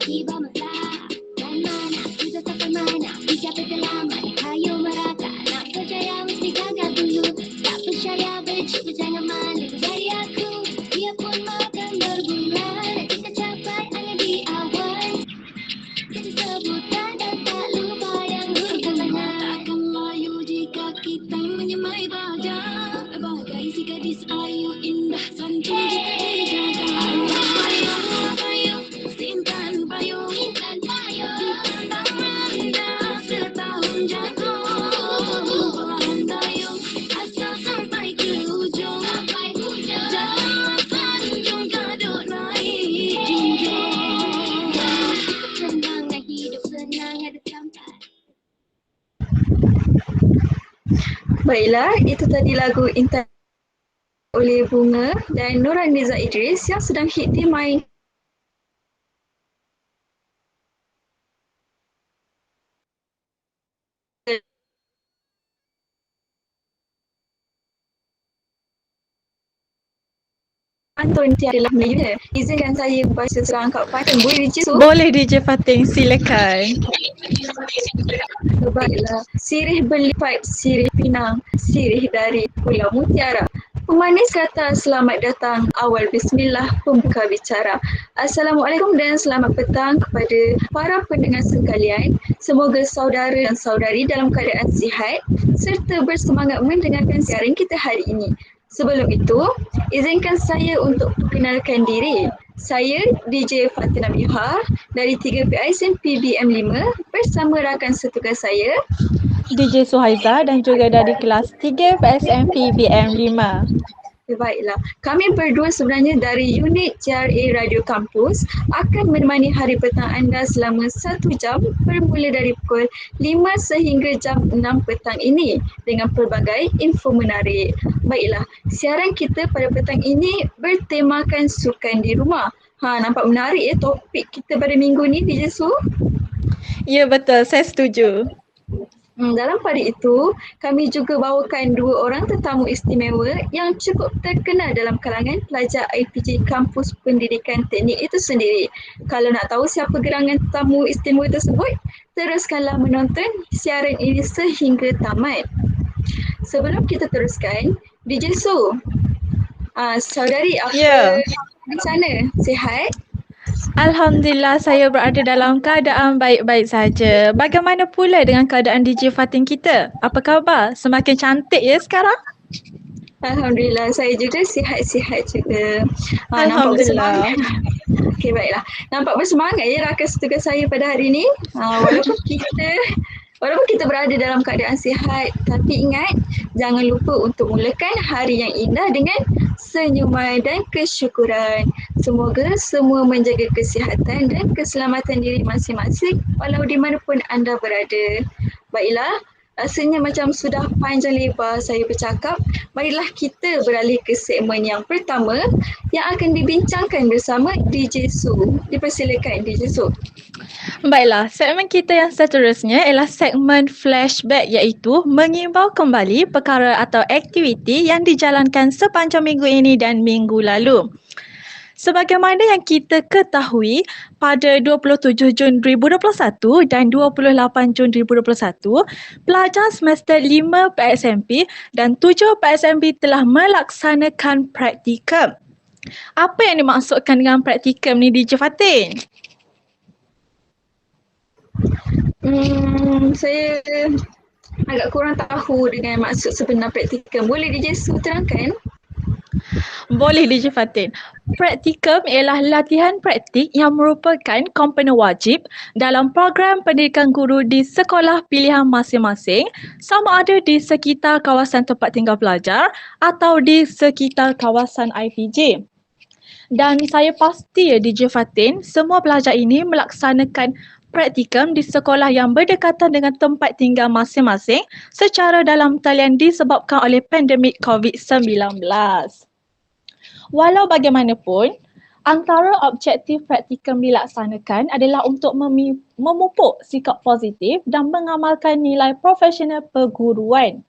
tiba masa. Dan mana kita sampai mana, siapa selamat, hayo merata. Nak percaya mesti gagal dulu, tak percaya bercuba jangan malu. Dari aku, dia pun makan berbulan. Kita capai hanya di awal. Jadi sebutan dan tak lupa yang berguna. Takkan layu jika kita menyemai bahagia. Bagai si gadis ayu indah santun jika dijaga. Payung, payung, simpan payung, simpan payung. Dipandang rendah setahun jatuh. Perlahan dayung asal sampai ke ujung. Jangan sanjung gadut naik junjung. Senang nak hidup, senang ada sampai. Baiklah, itu tadi lagu Intan oleh Bunga dan Nurhaniza Idris yang sedang hit di My Anton tiada Melayu. Izinkan saya membaca serangkap pantun. Boleh DJ Su? Boleh DJ Fatin, silakan. Baiklah, sirih berlipat, sirih pinang, sirih dari Pulau Mutiara. Pemanis kata selamat datang, awal bismillah pembuka bicara. Assalamualaikum dan selamat petang kepada para pendengar sekalian. Semoga saudara dan saudari dalam keadaan sihat serta bersemangat mendengarkan siaran kita hari ini. Sebelum itu, izinkan saya untuk perkenalkan diri. Saya DJ Fatina Bihar dari 3PI SMP BM5 bersama rakan setugas saya DJ Suhaiza dan juga dari kelas 3 PSMP BM5. Baiklah, kami berdua sebenarnya dari unit JRA Radio Kampus akan menemani hari petang anda selama 1 jam bermula dari pukul 5 sehingga jam 6 petang ini dengan pelbagai info menarik. Baiklah, siaran kita pada petang ini bertemakan sukan di rumah. Nampak menarik ya topik kita pada minggu ni, DJ Su? Ya betul, saya setuju. Dalam pada itu, kami juga bawakan 2 orang tetamu istimewa yang cukup terkenal dalam kalangan pelajar IPG Kampus Pendidikan Teknik itu sendiri. Kalau nak tahu siapa gerangan tetamu istimewa tersebut, teruskanlah menonton siaran ini sehingga tamat. Sebelum kita teruskan, DJ Su, saudari apa di sana? Sihat? Alhamdulillah saya berada dalam keadaan baik-baik saja. Bagaimana pula dengan keadaan DJ Fatin kita? Apa khabar? Semakin cantik ya sekarang? Alhamdulillah, saya juga sihat-sihat juga. Alhamdulillah. Okey, baiklah. Nampak bersemangat ya rakan setugas saya pada hari ini. Walaupun kita berada dalam keadaan sihat, tapi ingat jangan lupa untuk mulakan hari yang indah dengan senyuman dan kesyukuran. Semoga semua menjaga kesihatan dan keselamatan diri masing-masing walau di mana pun anda berada. Baiklah, rasanya macam sudah panjang lebar saya bercakap. Baiklah kita beralih ke segmen yang pertama yang akan dibincangkan bersama DJ Su. Dipersilakan DJ Su. Baiklah, segmen kita yang seterusnya ialah segmen flashback iaitu mengimbau kembali perkara atau aktiviti yang dijalankan sepanjang minggu ini dan minggu lalu. Sebagaimana yang kita ketahui, pada 27 Jun 2021 dan 28 Jun 2021, pelajar semester 5 PSMP dan 7 PSMP telah melaksanakan praktikum. Apa yang dimaksudkan dengan praktikum ni DJ Fatin? Saya agak kurang tahu dengan maksud sebenar praktikum. Boleh DJ Su terangkan? Boleh DJ Fatin. Praktikum ialah latihan praktik yang merupakan komponen wajib dalam program pendidikan guru di sekolah pilihan masing-masing, sama ada di sekitar kawasan tempat tinggal pelajar atau di sekitar kawasan IPJ. Dan saya pasti ya DJ Fatin, semua pelajar ini melaksanakan praktikum di sekolah yang berdekatan dengan tempat tinggal masing-masing secara dalam talian disebabkan oleh pandemik COVID-19. Walau bagaimanapun, antara objektif praktikum dilaksanakan adalah untuk memupuk sikap positif dan mengamalkan nilai profesional perguruan.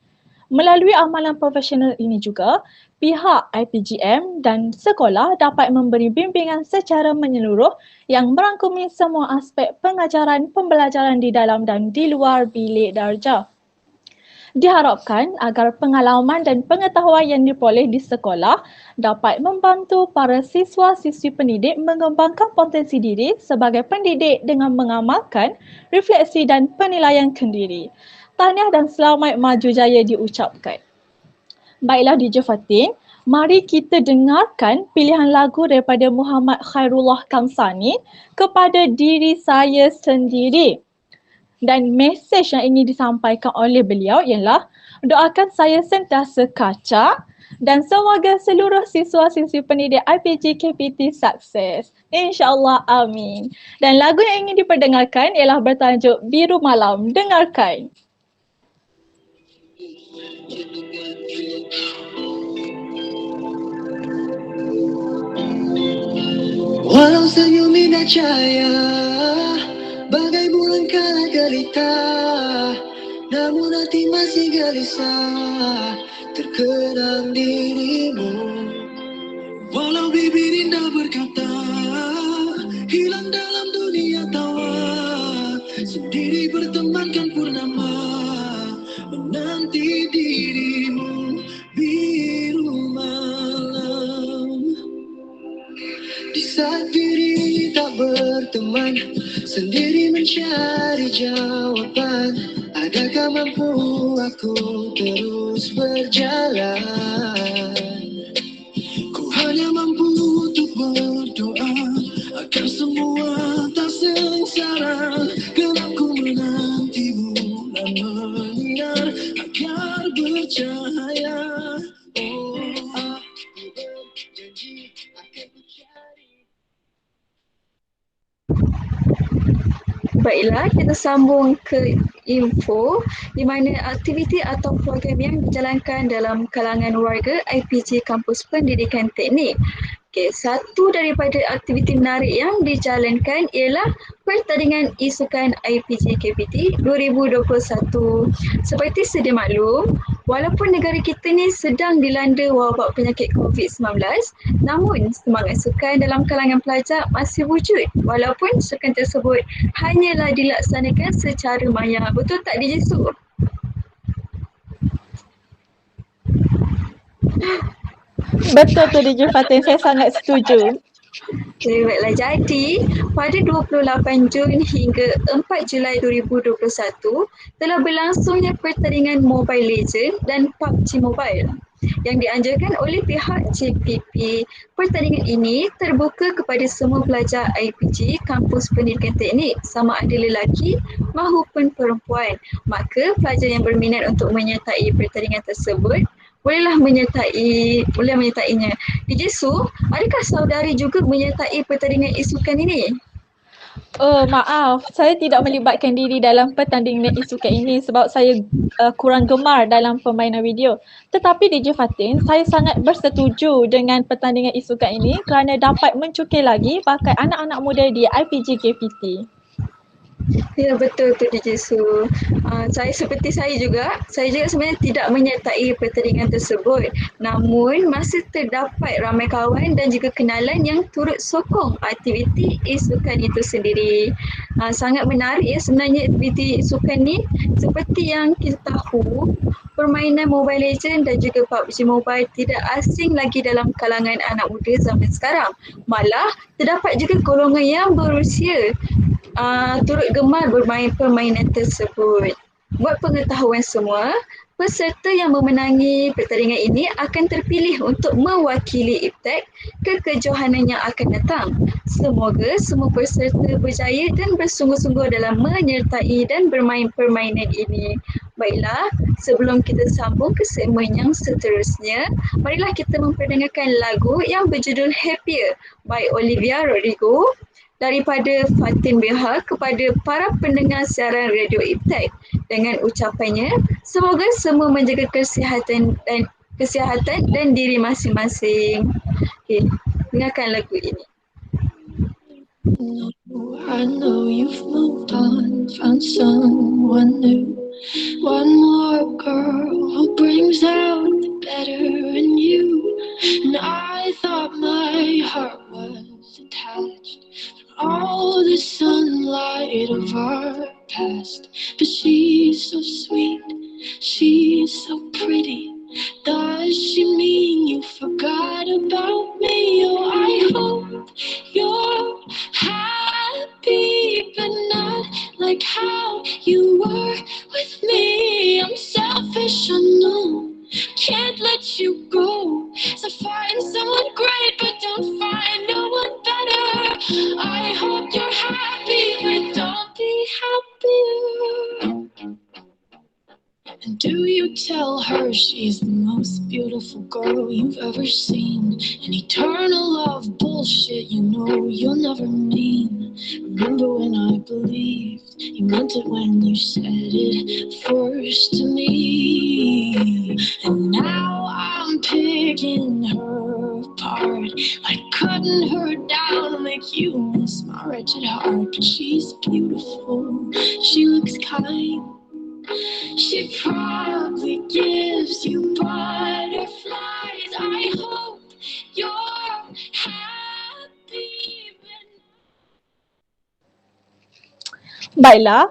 Melalui amalan profesional ini juga, pihak IPGM dan sekolah dapat memberi bimbingan secara menyeluruh yang merangkumi semua aspek pengajaran pembelajaran di dalam dan di luar bilik darjah. Diharapkan agar pengalaman dan pengetahuan yang diperoleh di sekolah dapat membantu para siswa-siswi pendidik mengembangkan potensi diri sebagai pendidik dengan mengamalkan refleksi dan penilaian kendiri. Tahniah dan selamat maju jaya diucapkan. Baiklah DJ Fatin, mari kita dengarkan pilihan lagu daripada Muhammad Khairullah Kamsani kepada diri saya sendiri. Dan mesej yang ingin disampaikan oleh beliau ialah doakan saya sentiasa kacak dan semoga seluruh siswa-siswi pendidik IPG KPT sukses. InsyaAllah, amin. Dan lagu yang ingin diperdengarkan ialah bertajuk Biru Malam. Dengarkan. Walau senyum indah cahaya bagai bulan kala gelita, namun hati masih gelisah terkenang dirimu. Walau bibir indah berkata hilang dalam dunia tawa, sendiri bertemankan purnama menanti dirimu. Biru malam di saat diri tak berteman, sendiri mencari jawaban. Adakah mampu aku terus berjalan? Ku hanya mampu untuk berdoa agar semua tak sengsara. Gelap ku menantimu dan menyiar agar bercahaya. Oh, aku berjanji akan mencari. Baiklah, kita sambung ke info di mana aktiviti atau program yang dijalankan dalam kalangan warga IPG Kampus Pendidikan Teknik. Okey, satu daripada aktiviti menarik yang dijalankan ialah pertandingan isukan IPG KPT 2021. Seperti sedia maklum, walaupun negara kita ni sedang dilanda wabak penyakit COVID-19, namun semangat sukan dalam kalangan pelajar masih wujud walaupun sukan tersebut hanyalah dilaksanakan secara maya. Betul tak DJ Su? Betul tu DJ Fatin, saya sangat setuju. Okay, baiklah. Jadi, pada 28 Jun hingga 4 Julai 2021 telah berlangsungnya pertandingan Mobile Legends dan PUBG Mobile yang dianjurkan oleh pihak JPP. Pertandingan ini terbuka kepada semua pelajar IPG Kampus Pendidikan Teknik sama ada lelaki maupun perempuan. Maka pelajar yang berminat untuk menyertai pertandingan tersebut boleh menyertainya. DJ Su, adakah saudari juga menyertai pertandingan isukan ini? Maaf, saya tidak melibatkan diri dalam pertandingan isukan ini sebab saya kurang gemar dalam permainan video. Tetapi DJ Fatin, saya sangat bersetuju dengan pertandingan isukan ini kerana dapat mencukir lagi bakat anak-anak muda di IPG KPT. Ya, betul tu DJ Su. Saya juga sebenarnya tidak menyertai pertandingan tersebut. Namun masih terdapat ramai kawan dan juga kenalan yang turut sokong aktiviti isukan itu sendiri. Sangat menarik ya sebenarnya aktiviti isukan ni. Seperti yang kita tahu, permainan Mobile Legends dan juga PUBG Mobile tidak asing lagi dalam kalangan anak muda zaman sekarang. Malah terdapat juga golongan yang berusia turut gemar bermain permainan tersebut. Buat pengetahuan semua, peserta yang memenangi pertandingan ini akan terpilih untuk mewakili IPTEK ke kejohanan yang akan datang. Semoga semua peserta berjaya dan bersungguh-sungguh dalam menyertai dan bermain permainan ini. Baiklah, sebelum kita sambung ke segmen yang seterusnya, marilah kita memperdengarkan lagu yang berjudul Happier by Olivia Rodrigo daripada Fatin Beha kepada para pendengar siaran radio IPTEK dengan ucapannya, semoga semua menjaga kesihatan dan diri masing-masing. Okay, dengarkan lagu ini. I know you've moved on, found someone new. One more girl who brings out the better in you. And I thought my heart was attached from all the sunlight of our past. But she's so sweet, she's so pretty. Does she mean you forgot about me? Oh, I hope you're happy, but not like how you were with me. I'm selfish, I know, can't let you go. So find someone great, but don't find no one better. I hope you're happy, but don't be happier. And do you tell her she's the most beautiful girl you've ever seen? An eternal love bullshit, you know you'll never mean. Remember when I believed you meant it when you said it first to me? And now I'm picking her apart, like cutting her down to make you miss my wretched heart. But she's beautiful, she looks kind, she probably gives you butterflies. I hope you're happy. Baiklah,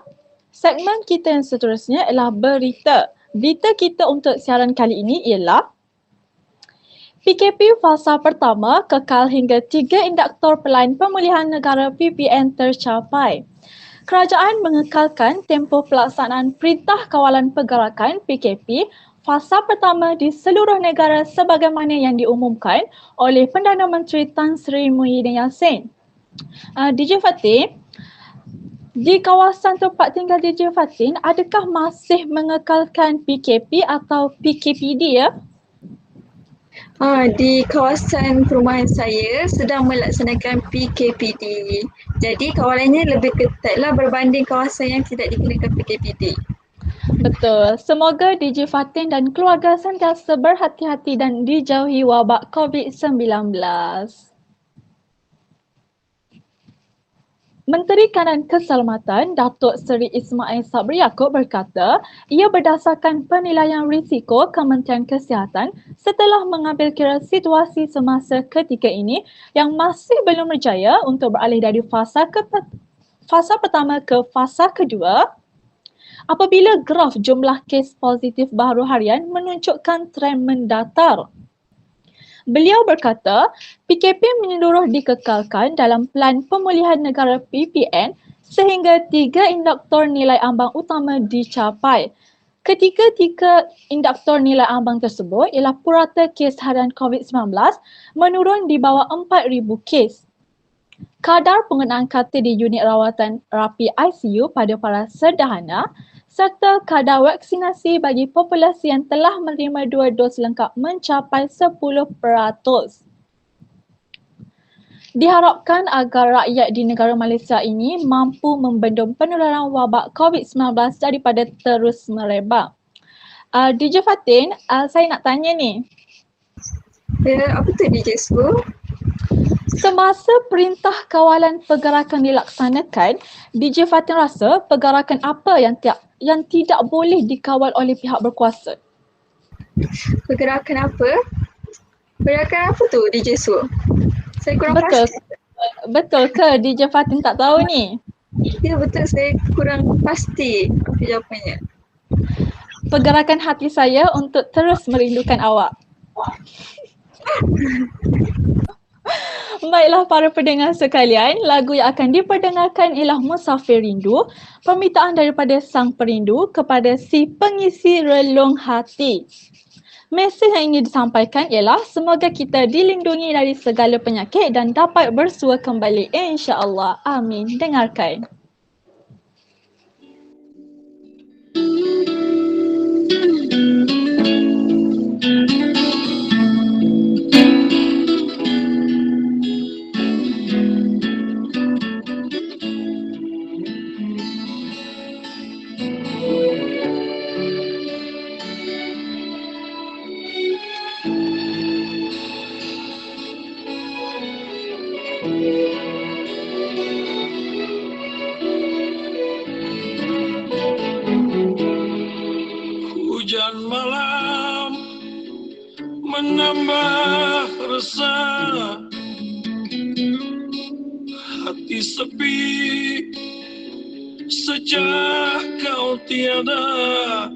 segmen kita yang seterusnya ialah berita. Berita kita untuk siaran kali ini ialah PKP fasa pertama kekal hingga 3 indikator pelayan pemulihan negara PPN tercapai. Kerajaan mengekalkan tempoh pelaksanaan Perintah Kawalan Pergerakan PKP fasa pertama di seluruh negara sebagaimana yang diumumkan oleh Perdana Menteri Tan Sri Muhyiddin Yassin. DJ Fatin, di kawasan tempat tinggal DJ Fatin, adakah masih mengekalkan PKP atau PKPD ya? Di kawasan perumahan saya sedang melaksanakan PKPD. Jadi kawalannya lebih ketatlah berbanding kawasan yang tidak dikenakan PKPD. Betul. Semoga DJ Fatin dan keluarga sentiasa berhati-hati dan dijauhi wabak COVID-19. Menteri Kanan Keselamatan Datuk Seri Ismail Sabri Yaakob berkata ia berdasarkan penilaian risiko Kementerian Kesihatan setelah mengambil kira situasi semasa ketika ini yang masih belum berjaya untuk beralih dari fasa pertama ke fasa kedua apabila graf jumlah kes positif baru harian menunjukkan tren mendatar. Beliau berkata, PKP menyeluruh dikekalkan dalam Pelan Pemulihan Negara PPN sehingga 3 indikator nilai ambang utama dicapai. Ketiga-tiga indikator nilai ambang tersebut ialah purata kes harian COVID-19 menurun di bawah 4,000 kes. Kadar penggunaan katil di unit rawatan rapi ICU pada para sederhana serta kadar vaksinasi bagi populasi yang telah menerima 2 dos lengkap mencapai 10%. Diharapkan agar rakyat di negara Malaysia ini mampu membendung penularan wabak COVID-19 daripada terus merebak. DJ Fatin, saya nak tanya ni. Apa tu DJ Su? Semasa Perintah Kawalan Pergerakan dilaksanakan, DJ Fatin rasa pergerakan apa yang tidak boleh dikawal oleh pihak berkuasa? Pergerakan apa? Pergerakan apa tu DJ Su? Saya kurang pasti. Betul ke DJ Fatin tak tahu ni? Ya betul, saya kurang pasti jawapannya. Pergerakan hati saya untuk terus merindukan awak. Baiklah para pendengar sekalian, lagu yang akan diperdengarkan ialah Musafir Rindu, permintaan daripada sang perindu kepada si pengisi relung hati. Mesej yang ingin disampaikan ialah semoga kita dilindungi dari segala penyakit dan dapat bersua kembali insya-Allah. Amin. Dengarkan. Hujan malam menambah resah, hati sepi sejak kau tiada.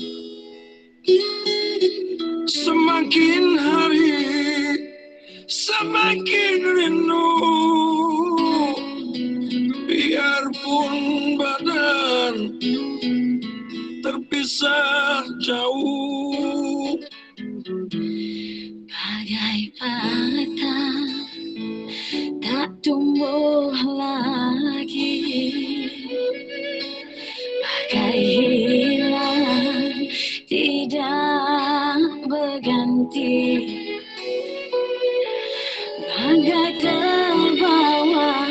Semakin hari semakin rindu, biarpun badan terpisah jauh. Bagai patah tak tumbuh lagi, bagai hilang tidak berganti, bagai terbawa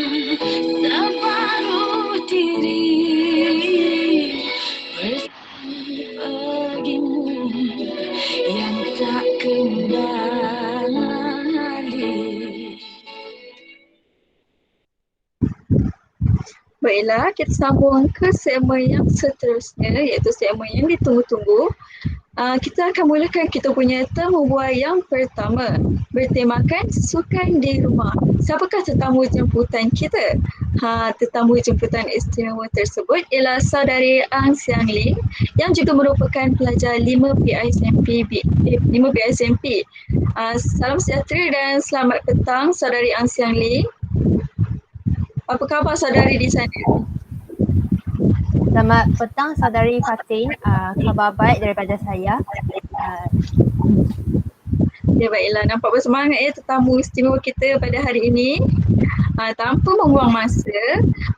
separuh diri bagimu yang tak kembali. Baiklah, kita sambung ke segmen yang seterusnya, iaitu segmen yang ditunggu-tunggu. Kita akan mulakan kita punya temu bual yang pertama, bertemakan sukan di rumah. Siapakah tetamu jemputan kita? Tetamu jemputan istimewa tersebut ialah saudari Ang Siang Ling yang juga merupakan pelajar 5 PISMP. Salam sejahtera dan selamat petang saudari Ang Siang Ling. Apa khabar saudari di sana? Selamat petang saudari Fatin, khabar baik daripada saya. Ya baiklah, nampak bersemangat tetamu istimewa kita pada hari ini. Tanpa membuang masa,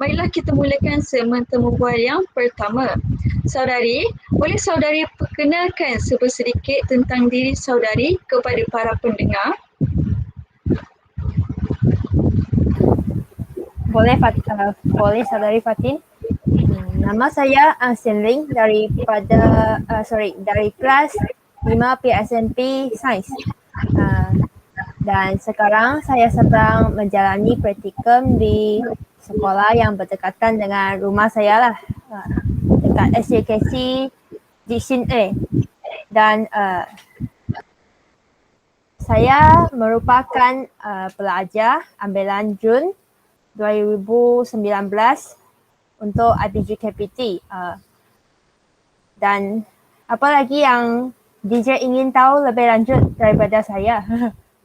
baiklah kita mulakan segmen temu bual yang pertama. Saudari, boleh saudari perkenalkan sedikit tentang diri saudari kepada para pendengar? Boleh saudari Fatin. Nama saya Ang Siang Ling dari kelas 5 PSMP Sains. Dan sekarang saya sedang menjalani praktikum di sekolah yang berdekatan dengan rumah saya lah, dekat SJKC di Sin A. Dan saya merupakan pelajar ambilan Jun 2019 untuk IPG KPT. Dan apa lagi yang DJ ingin tahu lebih lanjut daripada saya?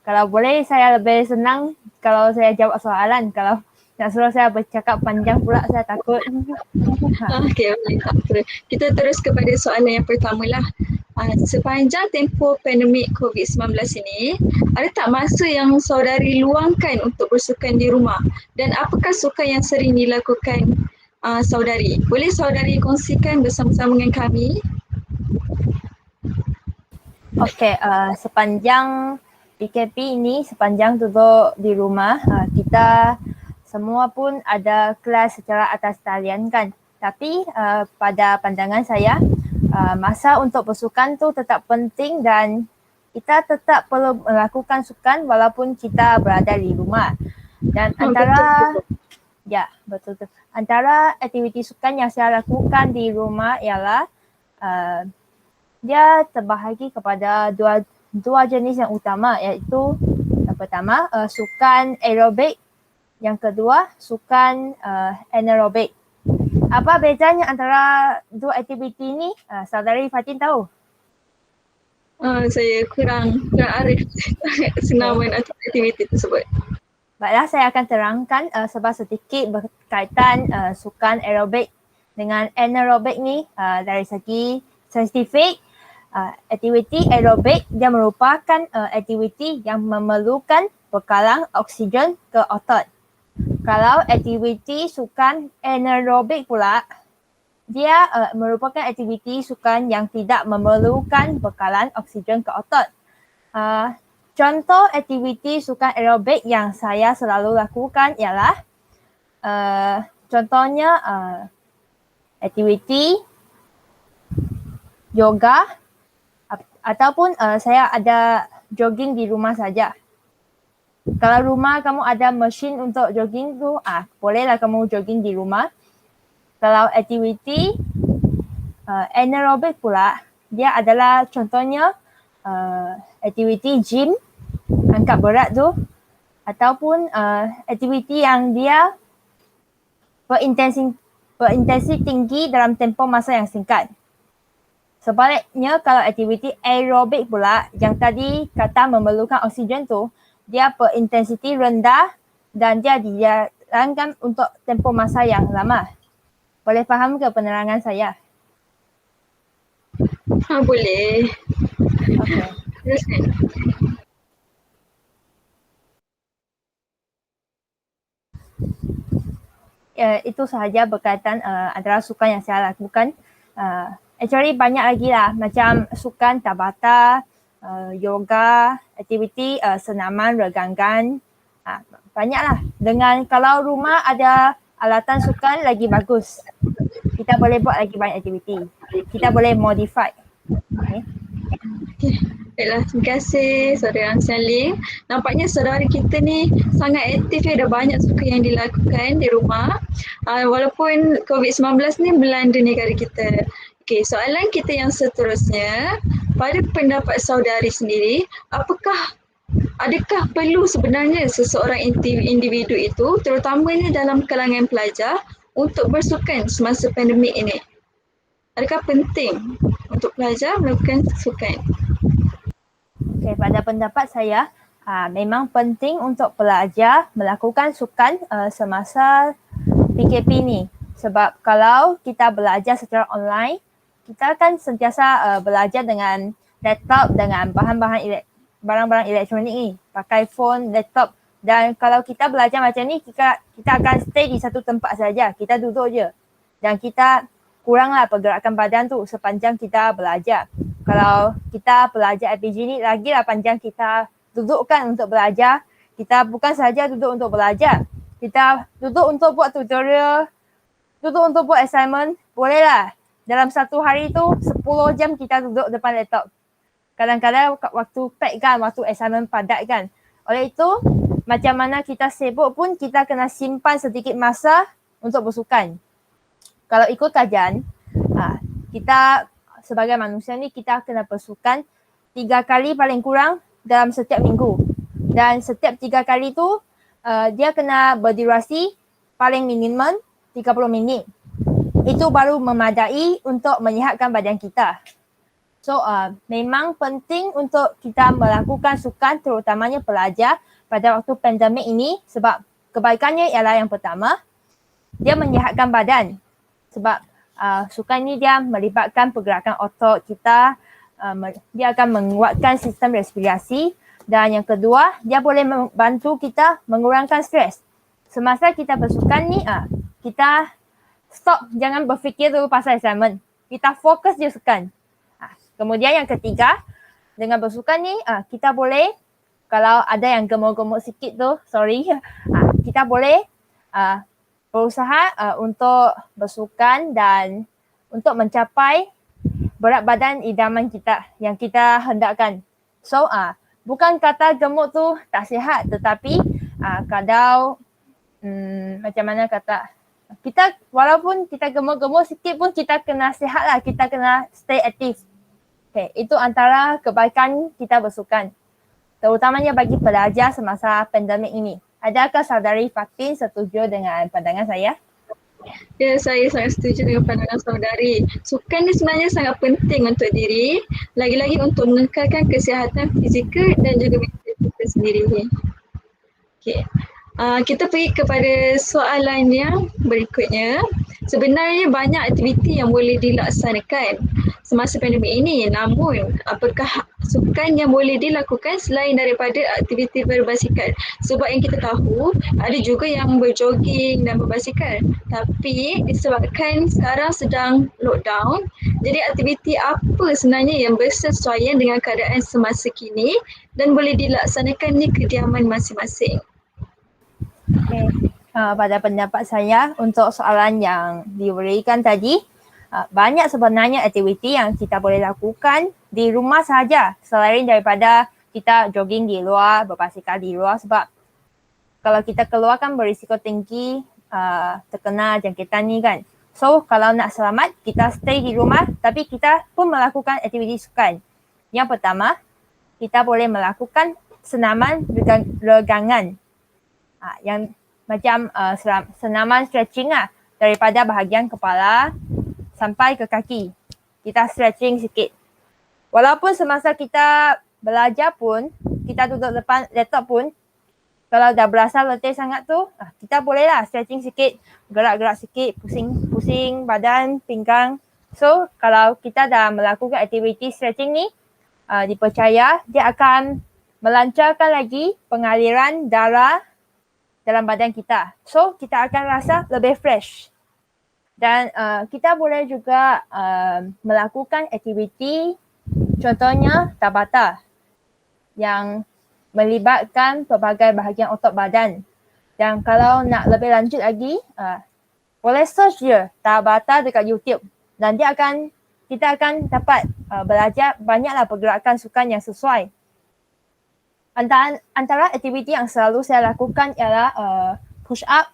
Kalau boleh saya lebih senang kalau saya jawab soalan. Kalau nak suruh saya bercakap panjang pula saya takut. Okey, boleh, tak apa. Kita terus kepada soalan yang pertama lah. Sepanjang tempoh pandemik COVID-19 ini, ada tak masa yang saudari luangkan untuk bersukan di rumah? Dan apakah sukan yang sering dilakukan saudari? Boleh saudari kongsikan bersama-sama dengan kami? Okey, sepanjang PKP ini, sepanjang duduk di rumah, kita semua pun ada kelas secara atas talian kan. Tapi pada pandangan saya, masa untuk bersukan tu tetap penting dan kita tetap perlu melakukan sukan walaupun kita berada di rumah. Dan betul. Antara aktiviti sukan yang saya lakukan di rumah ialah dia terbahagi kepada dua jenis yang utama, iaitu yang pertama sukan aerobik, yang kedua sukan anaerobik. Apa bezanya antara dua aktiviti ini? Saudari Fatin tahu? Saya kurang arif senaman aktiviti tersebut. Baiklah, saya akan terangkan sedikit berkaitan sukan aerobik dengan anaerobik ni dari segi saintifik. Aktiviti aerobik dia merupakan aktiviti yang memerlukan bekalan oksigen ke otot. Kalau aktiviti sukan anaerobik pula, dia merupakan aktiviti sukan yang tidak memerlukan bekalan oksigen ke otot. Contoh aktiviti sukan aerobik yang saya selalu lakukan ialah contohnya aktiviti yoga ataupun saya ada jogging di rumah saja. Kalau rumah kamu ada mesin untuk jogging tu, bolehlah kamu jogging di rumah. Kalau aktiviti anaerobik pula, dia adalah contohnya aktiviti gym angkat berat tu, ataupun aktiviti yang dia berintensiti tinggi dalam tempoh masa yang singkat. Sebaliknya kalau aktiviti aerobik pula yang tadi kata memerlukan oksigen tu, dia berintensiti rendah dan dia dijalankan untuk tempoh masa yang lama. Boleh faham ke penerangan saya? Boleh. Okey. Teruskan. Itu sahaja berkaitan antara sukan yang saya lakukan. Actually banyak lagi lah, macam sukan tabata, yoga, aktiviti senaman, reganggan. Banyak lah. Dengan kalau rumah ada alatan sukan lagi bagus. Kita boleh buat lagi banyak aktiviti. Kita boleh modify. Okay. Baiklah, terima kasih saudara Salim. Nampaknya saudara kita ni sangat aktif ya, ada banyak suka yang dilakukan di rumah. Walaupun COVID-19 ni melanda negara kita. Okey, soalan kita yang seterusnya, pada pendapat saudari sendiri, adakah perlu sebenarnya seseorang individu itu, terutamanya dalam kalangan pelajar, untuk bersukan semasa pandemik ini? Adakah penting untuk pelajar melakukan sukan? Okay, pada pendapat saya, memang penting untuk pelajar melakukan sukan semasa PKP ni. Sebab kalau kita belajar secara online, kita kan sentiasa belajar dengan laptop, dengan barang-barang elektronik ni. Pakai phone, laptop. Dan kalau kita belajar macam ni, kita akan stay di satu tempat saja. Kita duduk je. Dan kita kuranglah pergerakan badan tu sepanjang kita belajar. Kalau kita belajar RPG ni, lagilah panjang kita dudukkan untuk belajar. Kita bukan sahaja duduk untuk belajar. Kita duduk untuk buat tutorial, duduk untuk buat assignment. Bolehlah. Dalam satu hari tu 10 jam kita duduk depan laptop. Kadang-kadang waktu pack kan, waktu assignment padat kan. Oleh itu, macam mana kita sibuk pun kita kena simpan sedikit masa untuk bersukan. Kalau ikut kajian, kita sebagai manusia ni kita kena bersukan 3 kali paling kurang dalam setiap minggu. Dan setiap 3 kali tu dia kena berdurasi paling minimum 30 minit. Itu baru memadai untuk menyihatkan badan kita. So memang penting untuk kita melakukan sukan, terutamanya pelajar pada waktu pandemik ini, sebab kebaikannya ialah yang pertama, dia menyihatkan badan. Sebab sukan ni dia melibatkan pergerakan otot kita, dia akan menguatkan sistem respirasi, dan yang kedua, dia boleh membantu kita mengurangkan stres. Semasa kita bersukan ni, kita stop, jangan berfikir dulu pasal assignment. Kita fokus je sukan. Kemudian yang ketiga, dengan bersukan ni, kita boleh, kalau ada yang gemuk-gemuk sikit tu, sorry, kita boleh berusaha untuk bersukan dan untuk mencapai berat badan idaman kita yang kita hendakkan. So, bukan kata gemuk tu tak sihat, tetapi kalau macam mana kata, kita walaupun kita gemuk-gemuk sikit pun kita kena sihat lah, kita kena stay aktif. Okay, itu antara kebaikan kita bersukan, terutamanya bagi pelajar semasa pandemik ini. Adakah saudari Fatin setuju dengan pandangan saya? Ya, saya sangat setuju dengan pandangan saudari. Sukan ni sebenarnya sangat penting untuk diri, lagi-lagi untuk mengekalkan kesihatan fizikal dan juga mental kita sendiri. Okay. Kita pergi kepada soalan yang berikutnya. Sebenarnya banyak aktiviti yang boleh dilaksanakan semasa pandemik ini, namun apakah sukan yang boleh dilakukan selain daripada aktiviti berbasikal? Sebab yang kita tahu ada juga yang berjoging dan berbasikal, tapi disebabkan sekarang sedang lockdown, jadi aktiviti apa sebenarnya yang bersesuaian dengan keadaan semasa kini dan boleh dilaksanakan di kediaman masing-masing? Okay. Pada pendapat saya, untuk soalan yang diberikan tadi, banyak sebenarnya aktiviti yang kita boleh lakukan di rumah sahaja selain daripada kita jogging di luar, berbasikal di luar, sebab kalau kita keluar kan berisiko tinggi terkena jangkitan ni kan. So kalau nak selamat, kita stay di rumah tapi kita pun melakukan aktiviti sukan. Yang pertama, kita boleh melakukan senaman regangan. Yang macam senaman stretching lah, daripada bahagian kepala sampai ke kaki. Kita stretching sikit. Walaupun semasa kita belajar pun, kita duduk depan laptop pun, kalau dah berasa letih sangat tu, kita bolehlah stretching sikit, gerak-gerak sikit, pusing-pusing badan, pinggang. So, kalau kita dah melakukan aktiviti stretching ni, dipercaya dia akan melancarkan lagi pengaliran darah dalam badan kita. So, kita akan rasa lebih fresh. Dan kita boleh juga melakukan aktiviti, contohnya Tabata, yang melibatkan pelbagai bahagian otot badan. Dan kalau nak lebih lanjut lagi, boleh search je Tabata dekat YouTube. Dan kita akan dapat belajar banyaklah pergerakan sukan yang sesuai. Antara aktiviti yang selalu saya lakukan ialah push up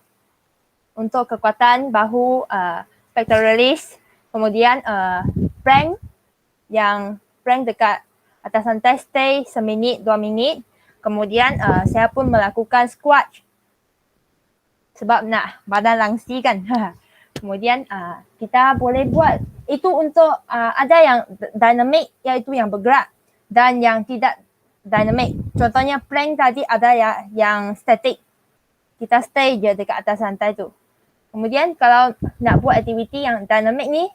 untuk kekuatan bahu, pectoralis, kemudian plank dekat atas lantai, stay seminit, 2 minit. Kemudian saya pun melakukan squat sebab nak badan langsi kan. Kemudian kita boleh buat itu untuk ada yang dynamic, iaitu yang bergerak, dan yang tidak dynamic. Contohnya plank tadi ada yang static. Kita stay je dekat atas lantai tu. Kemudian kalau nak buat aktiviti yang dynamic ni,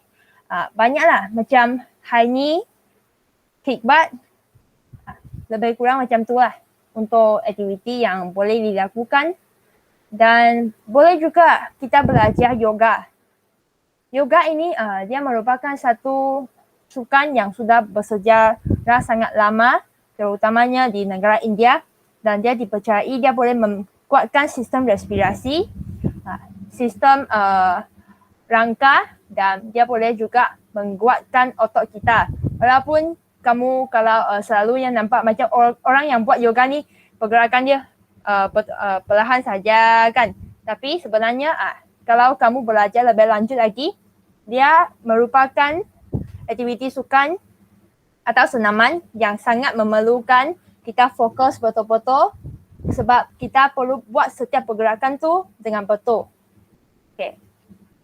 banyaklah macam high knee, kick butt, lebih kurang macam tu lah untuk aktiviti yang boleh dilakukan. Dan boleh juga kita belajar yoga. Yoga ini dia merupakan satu sukan yang sudah bersejarah sangat lama, terutamanya di negara India, dan dia dipercayai dia boleh menguatkan sistem respirasi, sistem rangka, dan dia boleh juga menguatkan otot kita. Walaupun kamu kalau selalunya nampak macam orang yang buat yoga ni pergerakan dia perlahan saja kan. Tapi sebenarnya kalau kamu belajar lebih lanjut lagi, dia merupakan aktiviti sukan atau senaman yang sangat memerlukan kita fokus betul-betul, sebab kita perlu buat setiap pergerakan tu dengan betul. Okay.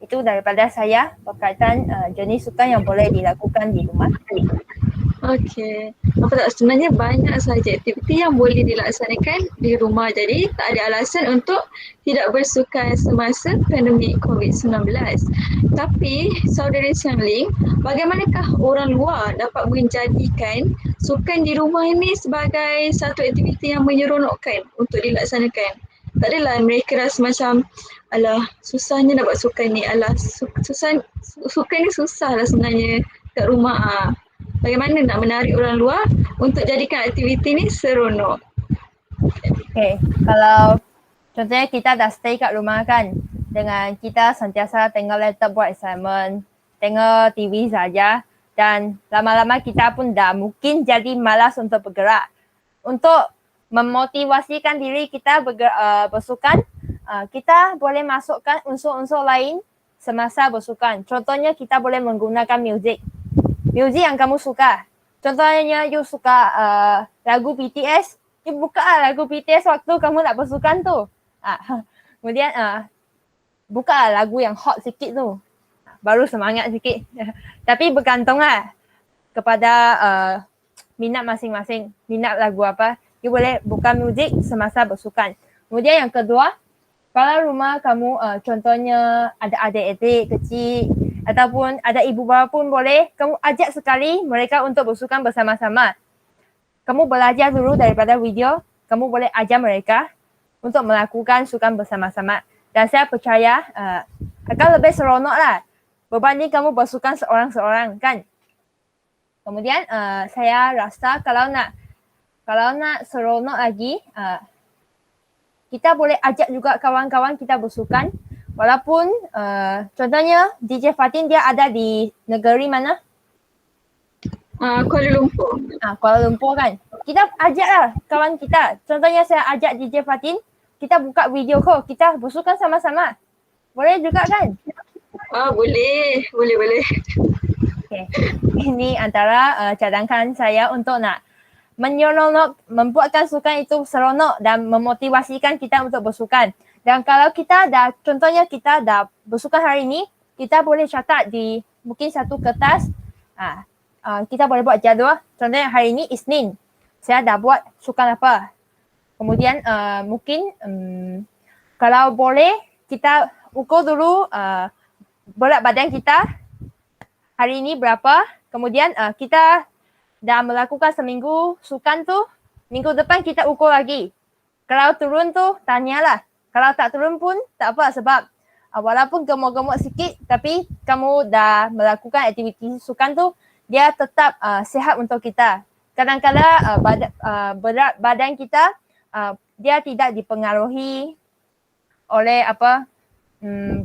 Itu daripada saya berkaitan jenis sukan yang boleh dilakukan di rumah. Okey. Apa tak, sebenarnya banyak sahaja aktiviti yang boleh dilaksanakan di rumah, jadi tak ada alasan untuk tidak bersukan semasa pandemik COVID-19. Tapi saudara Siang Ling, bagaimanakah orang luar dapat menjadikan sukan di rumah ini sebagai satu aktiviti yang menyeronokkan untuk dilaksanakan? Tak adalah mereka rasa macam, alah susahnya nak buat sukan ni, alah sukan ni susah lah sebenarnya kat rumah. Bagaimana nak menarik orang luar untuk jadikan aktiviti ni seronok? Okay, kalau contohnya kita dah stay kat rumah kan, dengan kita sentiasa tengok laptop buat assignment, tengok TV saja, dan lama-lama kita pun dah mungkin jadi malas untuk bergerak. Untuk memotivasikan diri kita bersukan, kita boleh masukkan unsur-unsur lain semasa bersukan. Contohnya kita boleh menggunakan muzik yang kamu suka. Contohnya you suka lagu BTS, you buka lagu BTS waktu kamu nak bersukan tu. Kemudian buka lagu yang hot sikit tu, baru semangat sikit. Tapi bergantung kepada minat masing-masing, minat lagu apa. You boleh buka muzik semasa bersukan. Kemudian yang kedua, kalau rumah kamu contohnya ada adik-adik kecil ataupun ada ibu bapa pun boleh, kamu ajak sekali mereka untuk bersukan bersama-sama. Kamu belajar dulu daripada video, kamu boleh ajar mereka untuk melakukan sukan bersama-sama. Dan saya percaya akan lebih seronok lah berbanding kamu bersukan seorang-seorang kan. Kemudian saya rasa kalau nak seronok lagi, kita boleh ajak juga kawan-kawan kita bersukan. Walaupun contohnya DJ Fatin dia ada di negeri mana? Kuala Lumpur. Kuala Lumpur kan. Kita ajaklah kawan kita. Contohnya saya ajak DJ Fatin, kita buka video call, kita bersukan sama-sama. Boleh juga kan? Boleh. Okay. Ini antara cadangkan saya untuk nak menyeronok, membuatkan sukan itu seronok dan memotivasikan kita untuk bersukan. Dan kalau kita dah, contohnya kita dah bersukan hari ini, kita boleh catat di mungkin satu kertas, kita boleh buat jadual. Contohnya hari ini Isnin, saya dah buat sukan apa. Kemudian mungkin kalau boleh kita ukur dulu berat badan kita hari ini berapa. Kemudian kita dah melakukan seminggu sukan tu, minggu depan kita ukur lagi. Kalau turun tu tanyalah. Kalau tak turun pun tak apa sebab walaupun gemuk-gemuk sikit tapi kamu dah melakukan aktiviti sukan tu, dia tetap sihat untuk kita. Kadang-kadang berat badan kita dia tidak dipengaruhi oleh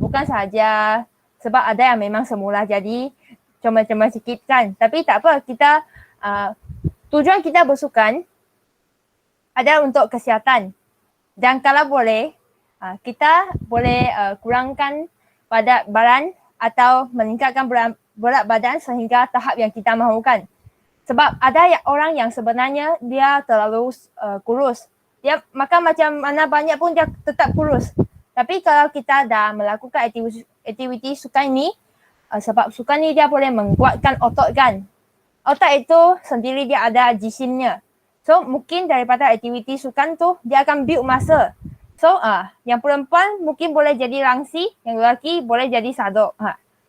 bukan sahaja sebab ada yang memang semula jadi comel-comel sikit kan. Tapi tak apa, kita tujuan kita bersukan adalah untuk kesihatan. Dan kalau boleh, kita boleh kurangkan berat badan atau meningkatkan berat badan sehingga tahap yang kita mahukan. Sebab ada orang yang sebenarnya dia terlalu kurus. Dia makan macam mana banyak pun dia tetap kurus. Tapi kalau kita dah melakukan aktiviti sukan ni, sebab sukan ni dia boleh menguatkan otot kan. Otot itu sendiri dia ada jisimnya. So mungkin daripada aktiviti sukan tu dia akan build masa. So yang perempuan mungkin boleh jadi langsi, yang lelaki boleh jadi sadok.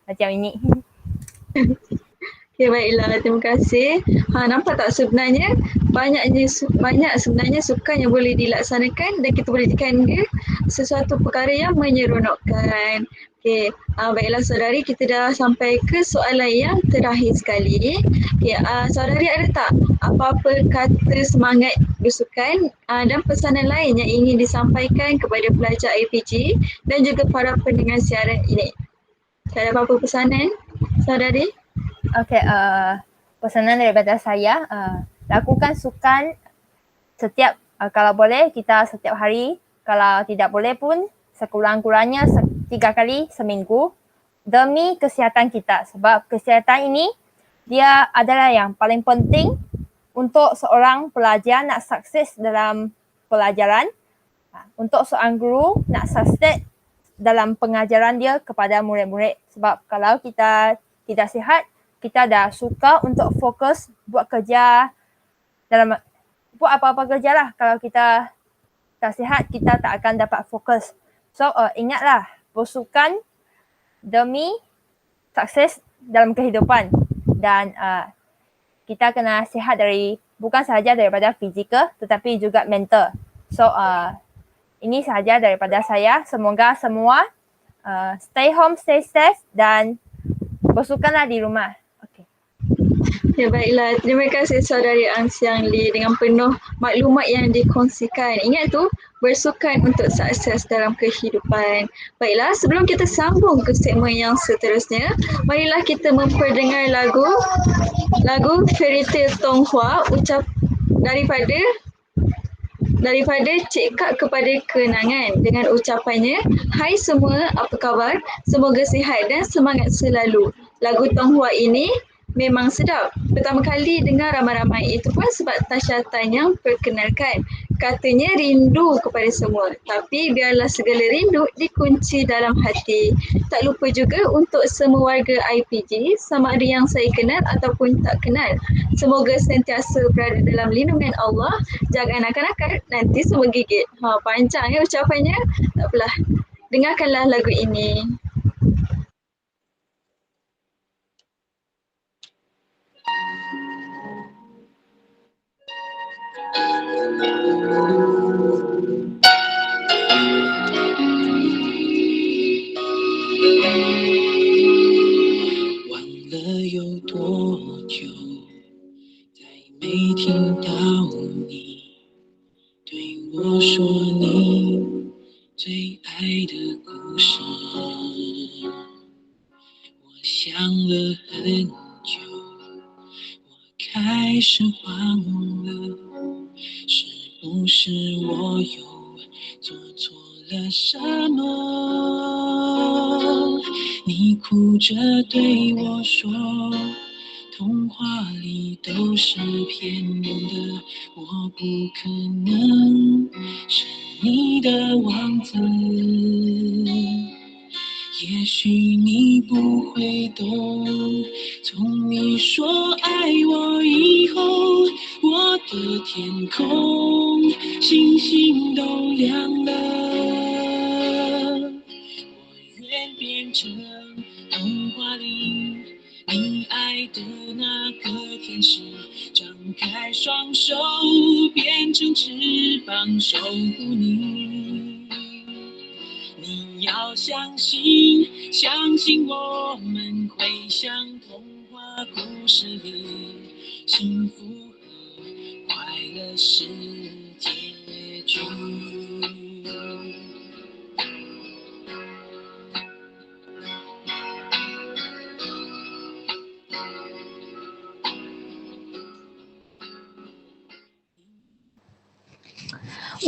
Macam ini. Okay, baiklah. Terima kasih. Nampak tak sebenarnya banyak sebenarnya sukan yang boleh dilaksanakan dan kita boleh jadikan dia sesuatu perkara yang menyeronokkan. Okay, baiklah saudari, kita dah sampai ke soalan yang terakhir sekali. Okay, saudari ada tak apa-apa kata semangat bersukan dan pesanan lain yang ingin disampaikan kepada pelajar IPG dan juga para pendengar siaran ini? Ada apa-apa pesanan, saudari? Okay, pesanan daripada saya, lakukan sukan setiap, kalau boleh kita setiap hari, kalau tidak boleh pun sekurang-kurangnya 3 kali seminggu demi kesihatan kita. Sebab kesihatan ini dia adalah yang paling penting untuk seorang pelajar nak sukses dalam pelajaran, untuk seorang guru nak sukses dalam pengajaran dia kepada murid-murid. Sebab kalau kita tidak sihat, kita dah suka untuk fokus buat kerja buat apa-apa kerja lah. Kalau kita tak sihat, kita tak akan dapat fokus. So ingatlah, bersukan demi sukses dalam kehidupan. Dan kita kena sihat bukan sahaja daripada fizikal tetapi juga mental. So ini sahaja daripada saya. Semoga semua stay home, stay safe dan bersukanlah di rumah. Ya, baiklah. Terima kasih saudari Ang Siang Lee dengan penuh maklumat yang dikongsikan. Ingat tu, bersukan untuk sukses dalam kehidupan. Baiklah, sebelum kita sambung ke segmen yang seterusnya, marilah kita memperdengar lagu Fairy Tale Tonghua daripada Cik Kak kepada Kenangan dengan ucapannya, "Hai semua, apa khabar? Semoga sihat dan semangat selalu." Lagu Tonghua ini memang sedap. Pertama kali dengar ramai-ramai, itu pun sebab Tasha Tan yang perkenalkan. Katanya rindu kepada semua, tapi biarlah segala rindu dikunci dalam hati. Tak lupa juga untuk semua warga IPG, sama ada yang saya kenal ataupun tak kenal. Semoga sentiasa berada dalam lindungan Allah. Jangan nakal-nakal, nanti semua gigit. Panjang ya ucapannya. Tak apalah. Dengarkanlah lagu ini. 童话里都是骗人的，我不可能是你的王子。也许你不会懂，从你说爱我以后，我的天空星星都亮了。我愿变成童话里你爱的那个天使，张开双手变成翅膀守护你。你要相信，相信我们会像童话故事里，幸福和快乐是结局。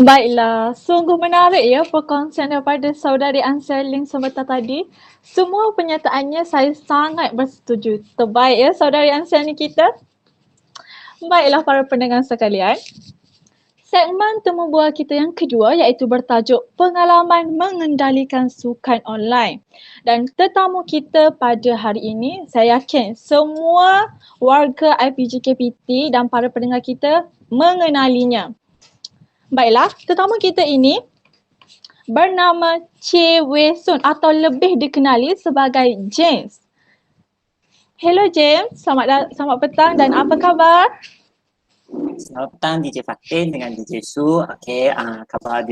Baiklah, sungguh menarik ya perkongsian daripada saudari Anselin sebentar tadi. Semua pernyataannya saya sangat bersetuju. Terbaik ya saudari Anselin kita. Baiklah para pendengar sekalian. Segmen temu bual kita yang kedua iaitu bertajuk pengalaman mengendalikan sukan online. Dan tetamu kita pada hari ini, saya yakin semua warga IPG KPT dan para pendengar kita mengenalinya. Baiklah, tetamu kita ini bernama Che Wei Sun atau lebih dikenali sebagai James. Hello James, selamat petang dan apa khabar? Selamat petang DJ Fatin dengan DJ Su. Okey, khabar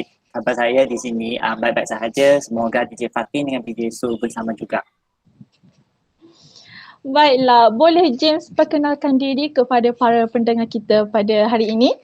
saya di sini baik-baik sahaja. Semoga DJ Fatin dengan DJ Su bersama juga. Baiklah, boleh James perkenalkan diri kepada para pendengar kita pada hari ini?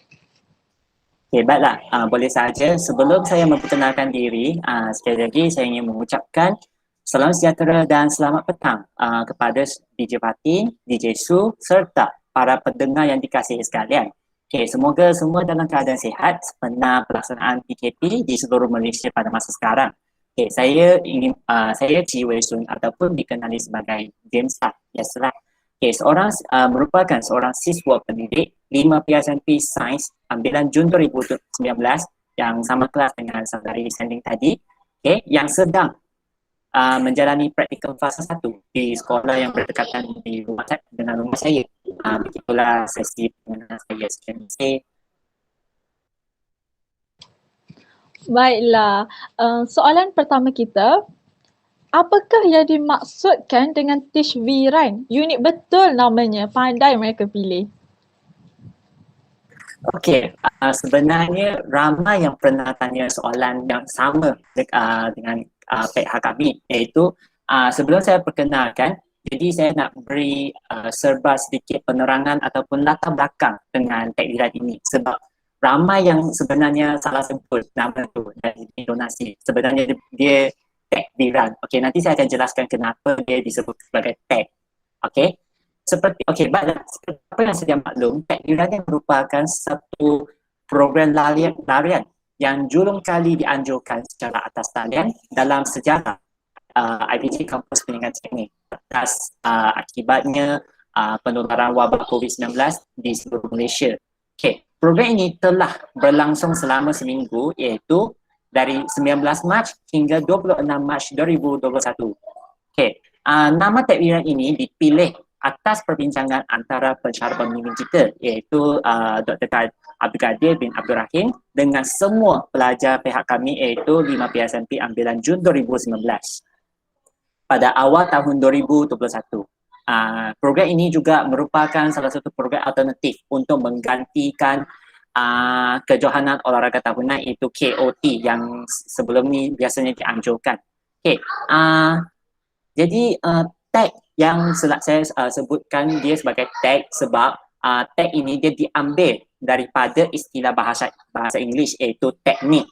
Okey, baiklah. Boleh sahaja. Sebelum saya memperkenalkan diri, sekali lagi saya ingin mengucapkan salam sejahtera dan selamat petang kepada DJ Fatin, DJ Su serta para pendengar yang dikasihi sekalian. Okay, semoga semua dalam keadaan sihat sempena pelaksanaan PKP di seluruh Malaysia pada masa sekarang. Okay, saya Che Wei Sun ataupun dikenali sebagai James lah. Biasalah. Okay, merupakan seorang siswa pendidik 5 PSNP Sains ambilan Jun 2019 yang sama kelas dengan saudari Sanding tadi. Okay, yang sedang menjalani praktikal fasa 1 di sekolah yang berdekatan di dengan rumah saya. Begitulah sesi pengenalan saya sekian ini. Baiklah, soalan pertama kita, apakah yang dimaksudkan dengan Tish Viran? Unik betul namanya, pandai mereka pilih. Okey, sebenarnya ramai yang pernah tanya soalan yang sama dengan pihak kami, iaitu sebelum saya perkenalkan, jadi saya nak beri serba sedikit penerangan ataupun latar belakang dengan takdiran ini sebab ramai yang sebenarnya salah sebut nama tu dari donasi. Sebenarnya dia takdiran. Okey, nanti saya akan jelaskan kenapa dia disebut sebagai tag. Okey. Seperti apa yang sedia maklum, takdiran yang merupakan satu program larian yang julung kali dianjurkan secara atas talian dalam sejarah IPG Kampus Pendidikan Teknik atas akibatnya penularan wabak COVID-19 di seluruh Malaysia. Okay. Program ini telah berlangsung selama seminggu iaitu dari 19 Mac hingga 26 Mac 2021. Okay. Nama takdiran ini dipilih atas perbincangan antara pensyarah pembimbing kita iaitu Dr. Abdul Qadir bin Abdul Rahim dengan semua pelajar pihak kami iaitu 5 PSNP ambilan Jun 2019 pada awal tahun 2021. Program ini juga merupakan salah satu program alternatif untuk menggantikan kejohanan olahraga tahunan iaitu KOT yang sebelum ni biasanya dianjurkan. Okay. Jadi tag yang saya sebutkan dia sebagai tag sebab tag ini dia diambil daripada istilah bahasa Inggeris iaitu teknik.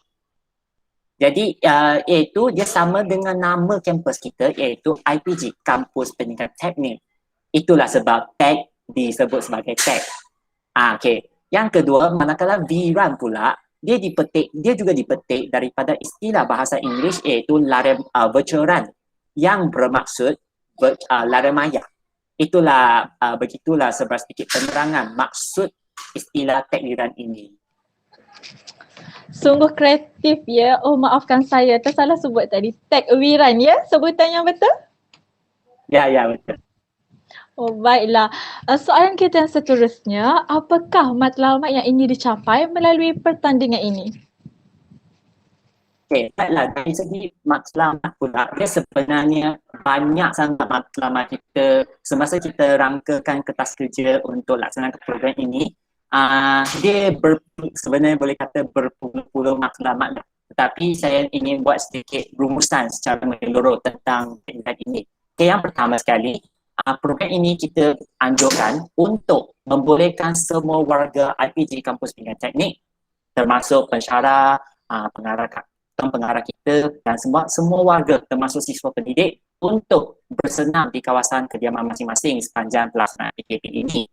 Jadi iaitu dia sama dengan nama kampus kita iaitu IPG Kampus Pendidikan Teknik. Itulah sebab tag disebut sebagai tag. Okey. Yang kedua, manakala VRAN pula dia juga dipetik daripada istilah bahasa Inggeris iaitu virtual run yang bermaksud lari maya. itulah begitulah sebelah sedikit penerangan maksud istilah takdiran ini. Sungguh kreatif ya. Oh, maafkan saya, tersalah sebut tadi. Takwiran ya, sebutan yang betul? Ya, betul. Oh, baiklah. Soalan kita yang seterusnya, apakah matlamat yang ingin dicapai melalui pertandingan ini? Okey, baiklah, dari segi matlamat pula, dia sebenarnya banyak sangat matlamat kita semasa kita rangkakan kertas kerja untuk laksanakan program ini. Dia sebenarnya boleh kata berpuluh-puluh matlamat, tetapi saya ingin buat sedikit rumusan secara menyeluruh tentang program ini. Okay, yang pertama sekali, program ini kita anjurkan untuk membolehkan semua warga IPG Kampus Pilihan Teknik termasuk pensyarah, pengarah kita dan semua warga termasuk siswa pendidik untuk bersenam di kawasan kediaman masing-masing sepanjang pelaksanaan PKP ini.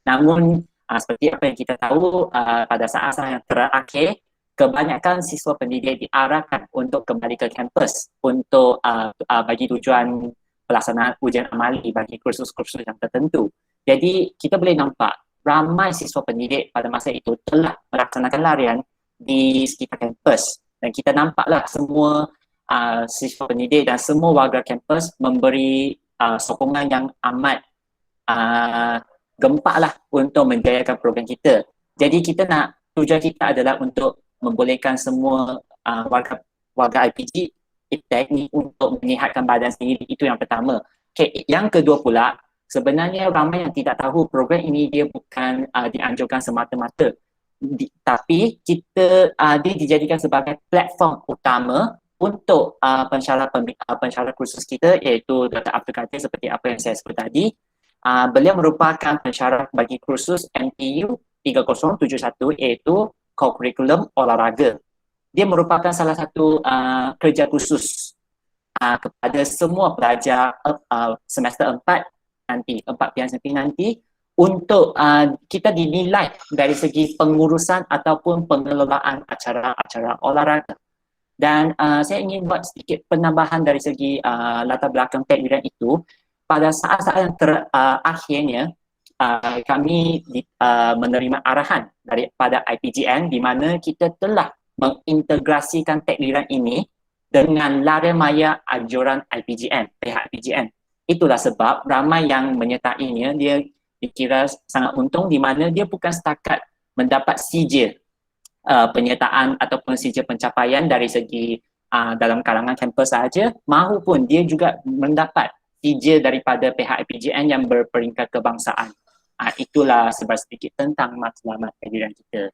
Namun seperti apa yang kita tahu, pada saat-saat yang terakhir, kebanyakan siswa pendidik diarahkan untuk kembali ke kampus untuk bagi tujuan pelaksanaan ujian amali bagi kursus-kursus yang tertentu. Jadi kita boleh nampak ramai siswa pendidik pada masa itu telah melaksanakan larian di sekitar kampus, dan kita nampaklah semua siswa pendidik dan semua warga kampus memberi sokongan yang amat gempak lah untuk menjayakan program kita. Jadi tujuan kita adalah untuk membolehkan semua warga IPG teknik untuk menyihatkan badan sendiri. Itu yang pertama. Okay, yang kedua pula, sebenarnya ramai yang tidak tahu program ini dia bukan dianjurkan semata-mata, tapi dia dijadikan sebagai platform utama untuk pensyarah kursus kita, iaitu Dr. Abdul Kadir seperti apa yang saya sebut tadi. Beliau merupakan pensyarah bagi kursus MPU 3071, iaitu Kurikulum Olahraga. Dia merupakan salah satu kerja khusus kepada semua pelajar semester 4 nanti untuk kita dinilai dari segi pengurusan ataupun pengelolaan acara-acara olahraga. Dan saya ingin buat sedikit penambahan dari segi latar belakang takdiran itu. Pada saat-saat yang terakhirnya, kami menerima arahan daripada IPGN di mana kita telah mengintegrasikan takdiran ini dengan larian maya anjuran pihak IPGN. Itulah sebab ramai yang menyertainya dia dikira sangat untung di mana dia bukan setakat mendapat sijil penyertaan ataupun sijil pencapaian dari segi dalam kalangan kampus sahaja, mahupun dia juga mendapat sijil daripada pihak IPGN yang berperingkat kebangsaan. Itulah sebar sedikit tentang matlamat takdiran kita.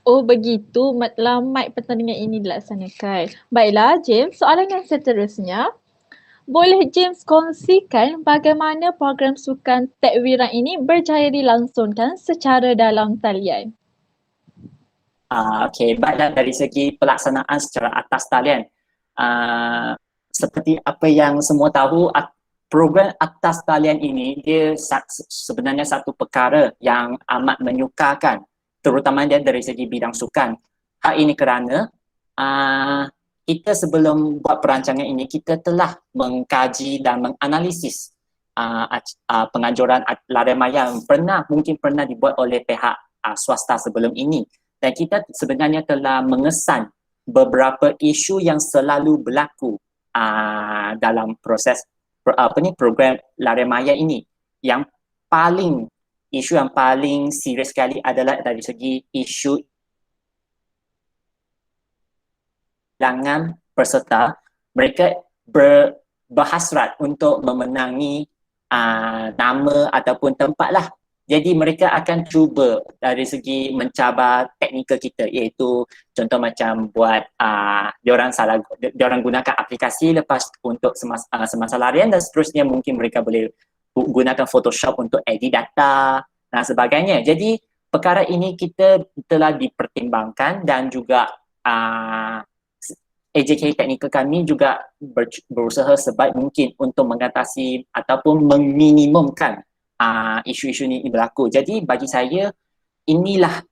Oh begitu matlamat pertandingan ini dilaksanakan. Baiklah James, soalan yang seterusnya. Boleh James kongsikan bagaimana program sukan takwiran ini berjaya dilangsungkan secara dalam talian? Okey, baiklah, dari segi pelaksanaan secara atas talian. Seperti apa yang semua tahu, program atas talian ini dia sebenarnya satu perkara yang amat menyukarkan, terutama dia dari segi bidang sukan. Hal ini kerana kita sebelum buat perancangan ini, kita telah mengkaji dan menganalisis penganjuran larian maya yang mungkin pernah dibuat oleh pihak swasta sebelum ini. Dan kita sebenarnya telah mengesan beberapa isu yang selalu berlaku dalam proses program larian maya ini. Isu yang paling serius sekali adalah dari segi isu peserta. Mereka berhasrat untuk memenangi nama ataupun tempat lah. Jadi mereka akan cuba dari segi mencabar teknikal kita, iaitu contoh macam buat diorang gunakan aplikasi lepas untuk semasa larian, dan seterusnya mungkin mereka boleh gunakan Photoshop untuk edit data dan sebagainya. Jadi perkara ini kita telah dipertimbangkan, dan juga AJK teknikal kami juga berusaha sebaik mungkin untuk mengatasi ataupun meminimumkan isu-isu ini berlaku. Jadi bagi saya inilah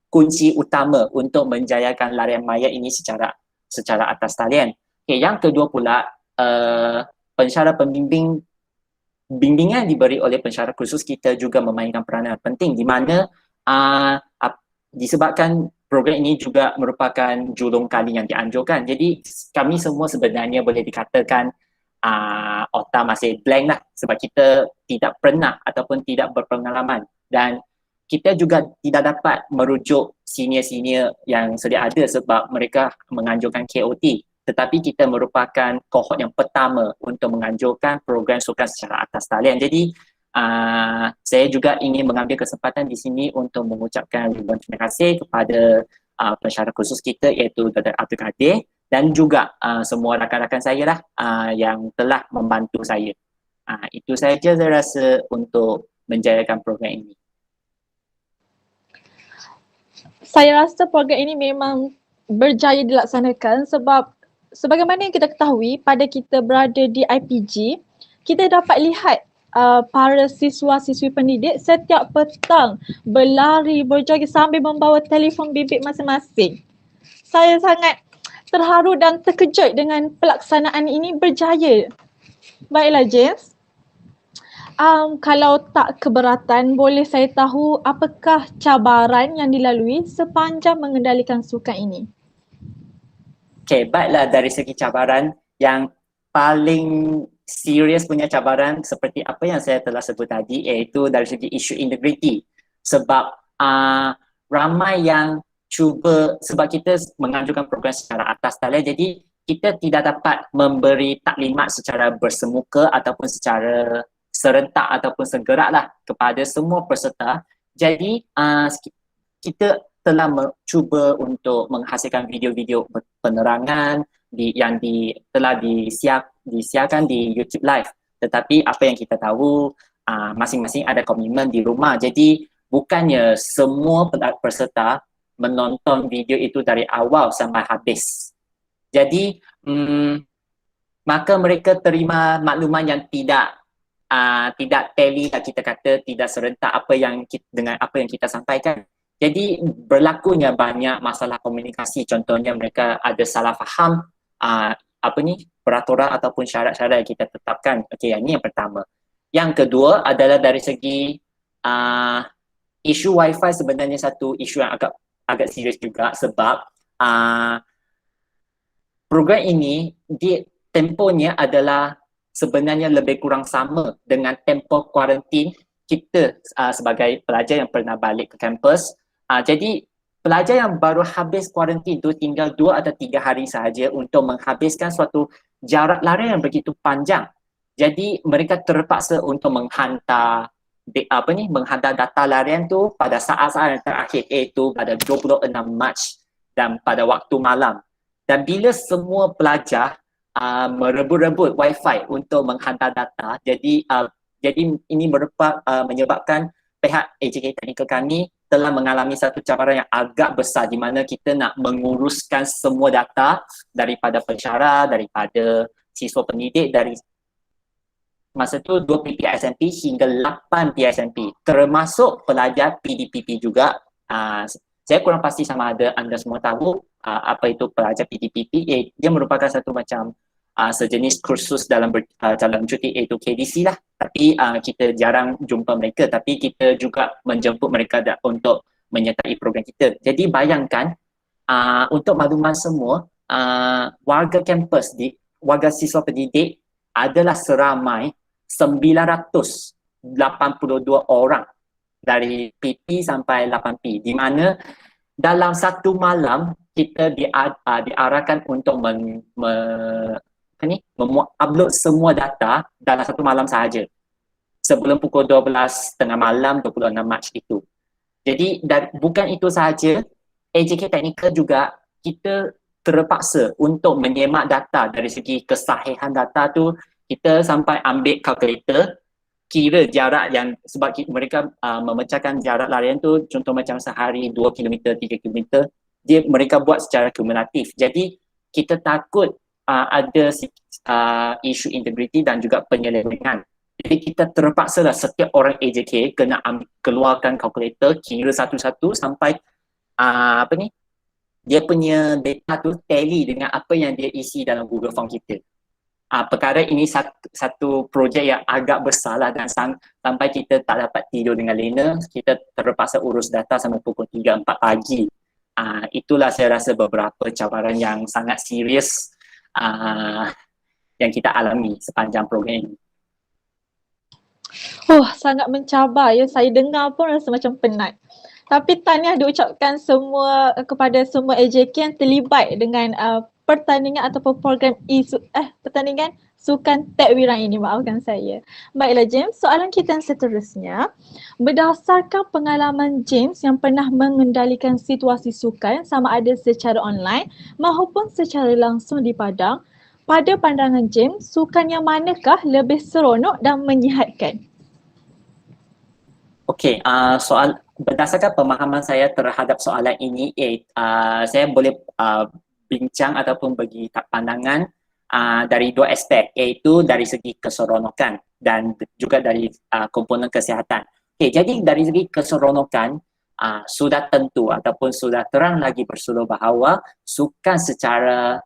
kunci utama untuk menjayakan larian maya ini secara atas talian. Okay, yang kedua pula, pensyarah pembimbing bimbingan diberi oleh pensyarah khusus kita juga memainkan peranan penting di mana disebabkan program ini juga merupakan julung kali yang dianjurkan. Jadi kami semua sebenarnya boleh dikatakan otak masih blank lah sebab kita tidak pernah ataupun tidak berpengalaman, dan kita juga tidak dapat merujuk senior-senior yang sedia ada sebab mereka menganjurkan KOT, tetapi kita merupakan kohort yang pertama untuk menganjurkan program sukan secara atas talian. Jadi saya juga ingin mengambil kesempatan di sini untuk mengucapkan ribuan terima kasih kepada pensyarah khusus kita iaitu Dr. Abdul Kadir dan juga semua rakan-rakan saya lah yang telah membantu saya. Itu saja saya rasa untuk menjayakan program ini. Saya rasa program ini memang berjaya dilaksanakan sebab sebagaimana yang kita ketahui pada kita berada di IPG, kita dapat lihat para siswa-siswi pendidik setiap petang berlari, berjoget sambil membawa telefon bimbit masing-masing. Saya sangat terharu dan terkejut dengan pelaksanaan ini berjaya. Baiklah James, kalau tak keberatan, boleh saya tahu apakah cabaran yang dilalui sepanjang mengendalikan sukan ini? Okay, baiklah, dari segi cabaran yang paling serius punya cabaran seperti apa yang saya telah sebut tadi, iaitu dari segi isu integriti. Sebab ramai yang cuba, sebab kita menganjurkan program secara atas talian, jadi kita tidak dapat memberi taklimat secara bersemuka ataupun secara serentak ataupun segera lah kepada semua peserta. Jadi kita telah cuba untuk menghasilkan video-video penerangan yang telah disiarkan di YouTube Live. Tetapi apa yang kita tahu, masing-masing ada komitmen di rumah. Jadi bukannya semua peserta menonton video itu dari awal sampai habis. Jadi maka mereka terima makluman yang tidak tally, kita kata tidak serentak dengan apa yang kita sampaikan. Jadi berlakunya banyak masalah komunikasi, contohnya mereka ada salah faham peraturan ataupun syarat-syarat yang kita tetapkan. Okey, ini yang pertama. Yang kedua adalah dari segi isu wifi, sebenarnya satu isu yang agak serius juga sebab program ini tempohnya adalah sebenarnya lebih kurang sama dengan tempoh kuarantin kita sebagai pelajar yang pernah balik ke kampus. Jadi pelajar yang baru habis kuarantin itu tinggal 2 atau 3 hari sahaja untuk menghabiskan suatu jarak larian yang begitu panjang. Jadi mereka terpaksa untuk menghantar data larian tu pada saat-saat yang terakhir, iaitu pada 26 Mac dan pada waktu malam. Dan bila semua pelajar merebut-rebut wifi untuk menghantar data, jadi ini menyebabkan pihak AJK Teknikal kami telah mengalami satu cabaran yang agak besar di mana kita nak menguruskan semua data daripada pensyarah, daripada siswa pendidik, dari masa tu 2 PPSMP hingga 8 PSMP, termasuk pelajar PDPP juga. Saya kurang pasti sama ada anda semua tahu apa itu pelajar PDPP. Dia merupakan satu macam sejenis kursus dalam cuti, iaitu KDC lah. Tapi kita jarang jumpa mereka, tapi kita juga menjemput mereka untuk menyertai program kita. Jadi bayangkan, untuk makluman semua, warga kampus, warga siswa pendidik adalah seramai 982 orang dari PP sampai 8P, di mana dalam satu malam kita diarahkan untuk upload semua data dalam satu malam sahaja sebelum pukul 12 tengah malam 26 Mac itu. Jadi bukan itu sahaja, AJK Teknikal juga kita terpaksa untuk menyemak data. Dari segi kesahihan data tu kita sampai ambil kalkulator, kira jarak yang, sebab mereka memecahkan jarak larian tu, contoh macam sehari 2 km, 3 km, mereka buat secara kumulatif. Jadi kita takut ada isu integriti dan juga penyelewengan. Jadi kita terpaksa lah setiap orang AJK kena keluarkan kalkulator, kira satu-satu sampai dia punya data tu tally dengan apa yang dia isi dalam Google Form kita. perkara ini satu projek yang agak besar lah, dan sampai kita tak dapat tidur dengan lena, kita terpaksa urus data sampai pukul 3-4 pagi. Itulah saya rasa beberapa cabaran yang sangat serius yang kita alami sepanjang program ini. Sangat mencabar ya. Saya dengar pun rasa macam penat. Tapi tahniah diucapkan kepada semua AJK yang terlibat dengan pertandingan ataupun program pertandingan sukan takwirang ini, maafkan saya. Baiklah James, soalan kita yang seterusnya. Berdasarkan pengalaman James yang pernah mengendalikan situasi sukan sama ada secara online maupun secara langsung di padang, pada pandangan James, sukan yang manakah lebih seronok dan menyihatkan? Okey, berdasarkan pemahaman saya terhadap soalan ini, saya boleh bincang ataupun bagi pandangan dari dua aspek, iaitu dari segi keseronokan dan juga dari komponen kesihatan. Okey, jadi dari segi keseronokan, sudah tentu ataupun sudah terang lagi bersuluh bahawa sukan secara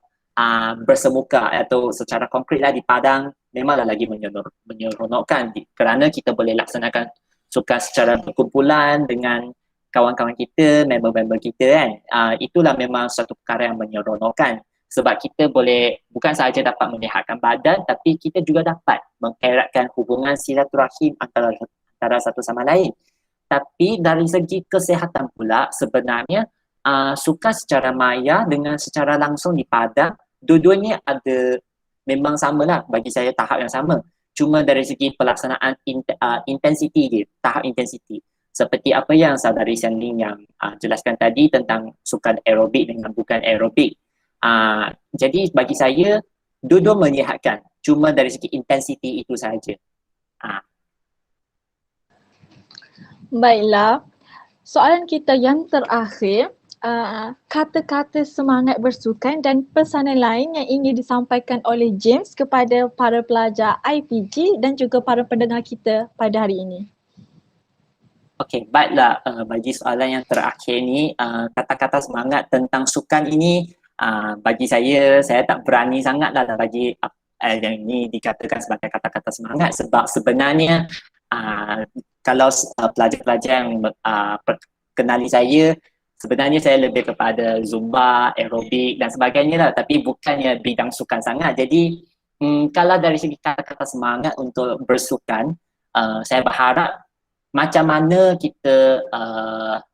bersemuka atau secara konkretlah di padang memanglah lagi menyeronokkan, kerana kita boleh laksanakan sukan secara berkumpulan dengan kawan-kawan kita, member-member kita kan. Itulah memang satu perkara yang menyeronokkan, sebab kita boleh bukan sahaja dapat menyihatkan badan, tapi kita juga dapat mengeratkan hubungan silaturahim antara satu sama lain. Tapi dari segi kesihatan pula, sebenarnya sukan secara maya dengan secara langsung di padang, dua-duanya memang samalah bagi saya, tahap yang sama. Cuma dari segi pelaksanaan intensiti dia, tahap intensiti. Seperti apa yang Saudari Sian-Ling yang jelaskan tadi tentang sukan aerobik dengan bukan aerobik. Jadi bagi saya, dua-dua menyihatkan. Cuma dari segi intensiti itu sahaja. Baiklah, soalan kita yang terakhir, kata-kata semangat bersukan dan pesanan lain yang ingin disampaikan oleh James kepada para pelajar IPG dan juga para pendengar kita pada hari ini. Okey, baiklah, bagi soalan yang terakhir ni, kata-kata semangat tentang sukan ini, bagi saya tak berani sangatlah bagi yang ini dikatakan sebagai kata-kata semangat, sebab sebenarnya kalau pelajar-pelajar yang kenali saya, sebenarnya saya lebih kepada zumba, aerobik dan sebagainya lah, tapi bukannya bidang sukan sangat. Jadi kalau dari segi kata-kata semangat untuk bersukan, saya berharap macam mana kita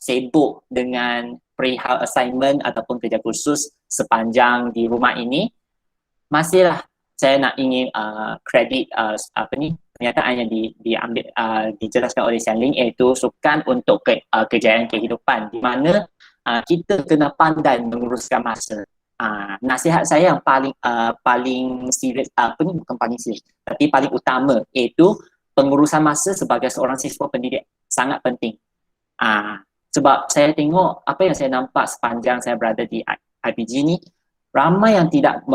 sibuk dengan perihal assignment ataupun kerja kursus sepanjang di rumah ini, masihlah saya nak ingin kredit pernyataan yang diambil dijelaskan oleh Sian-Ling, iaitu sukan untuk kejayaan kehidupan, di mana kita kena pandai menguruskan masa. Nasihat saya yang paling serius, bukan paling serius, tapi paling utama, iaitu pengurusan masa sebagai seorang siswa pendidik sangat penting. Sebab saya tengok apa yang saya nampak sepanjang saya berada di IPG ni, ramai yang tidak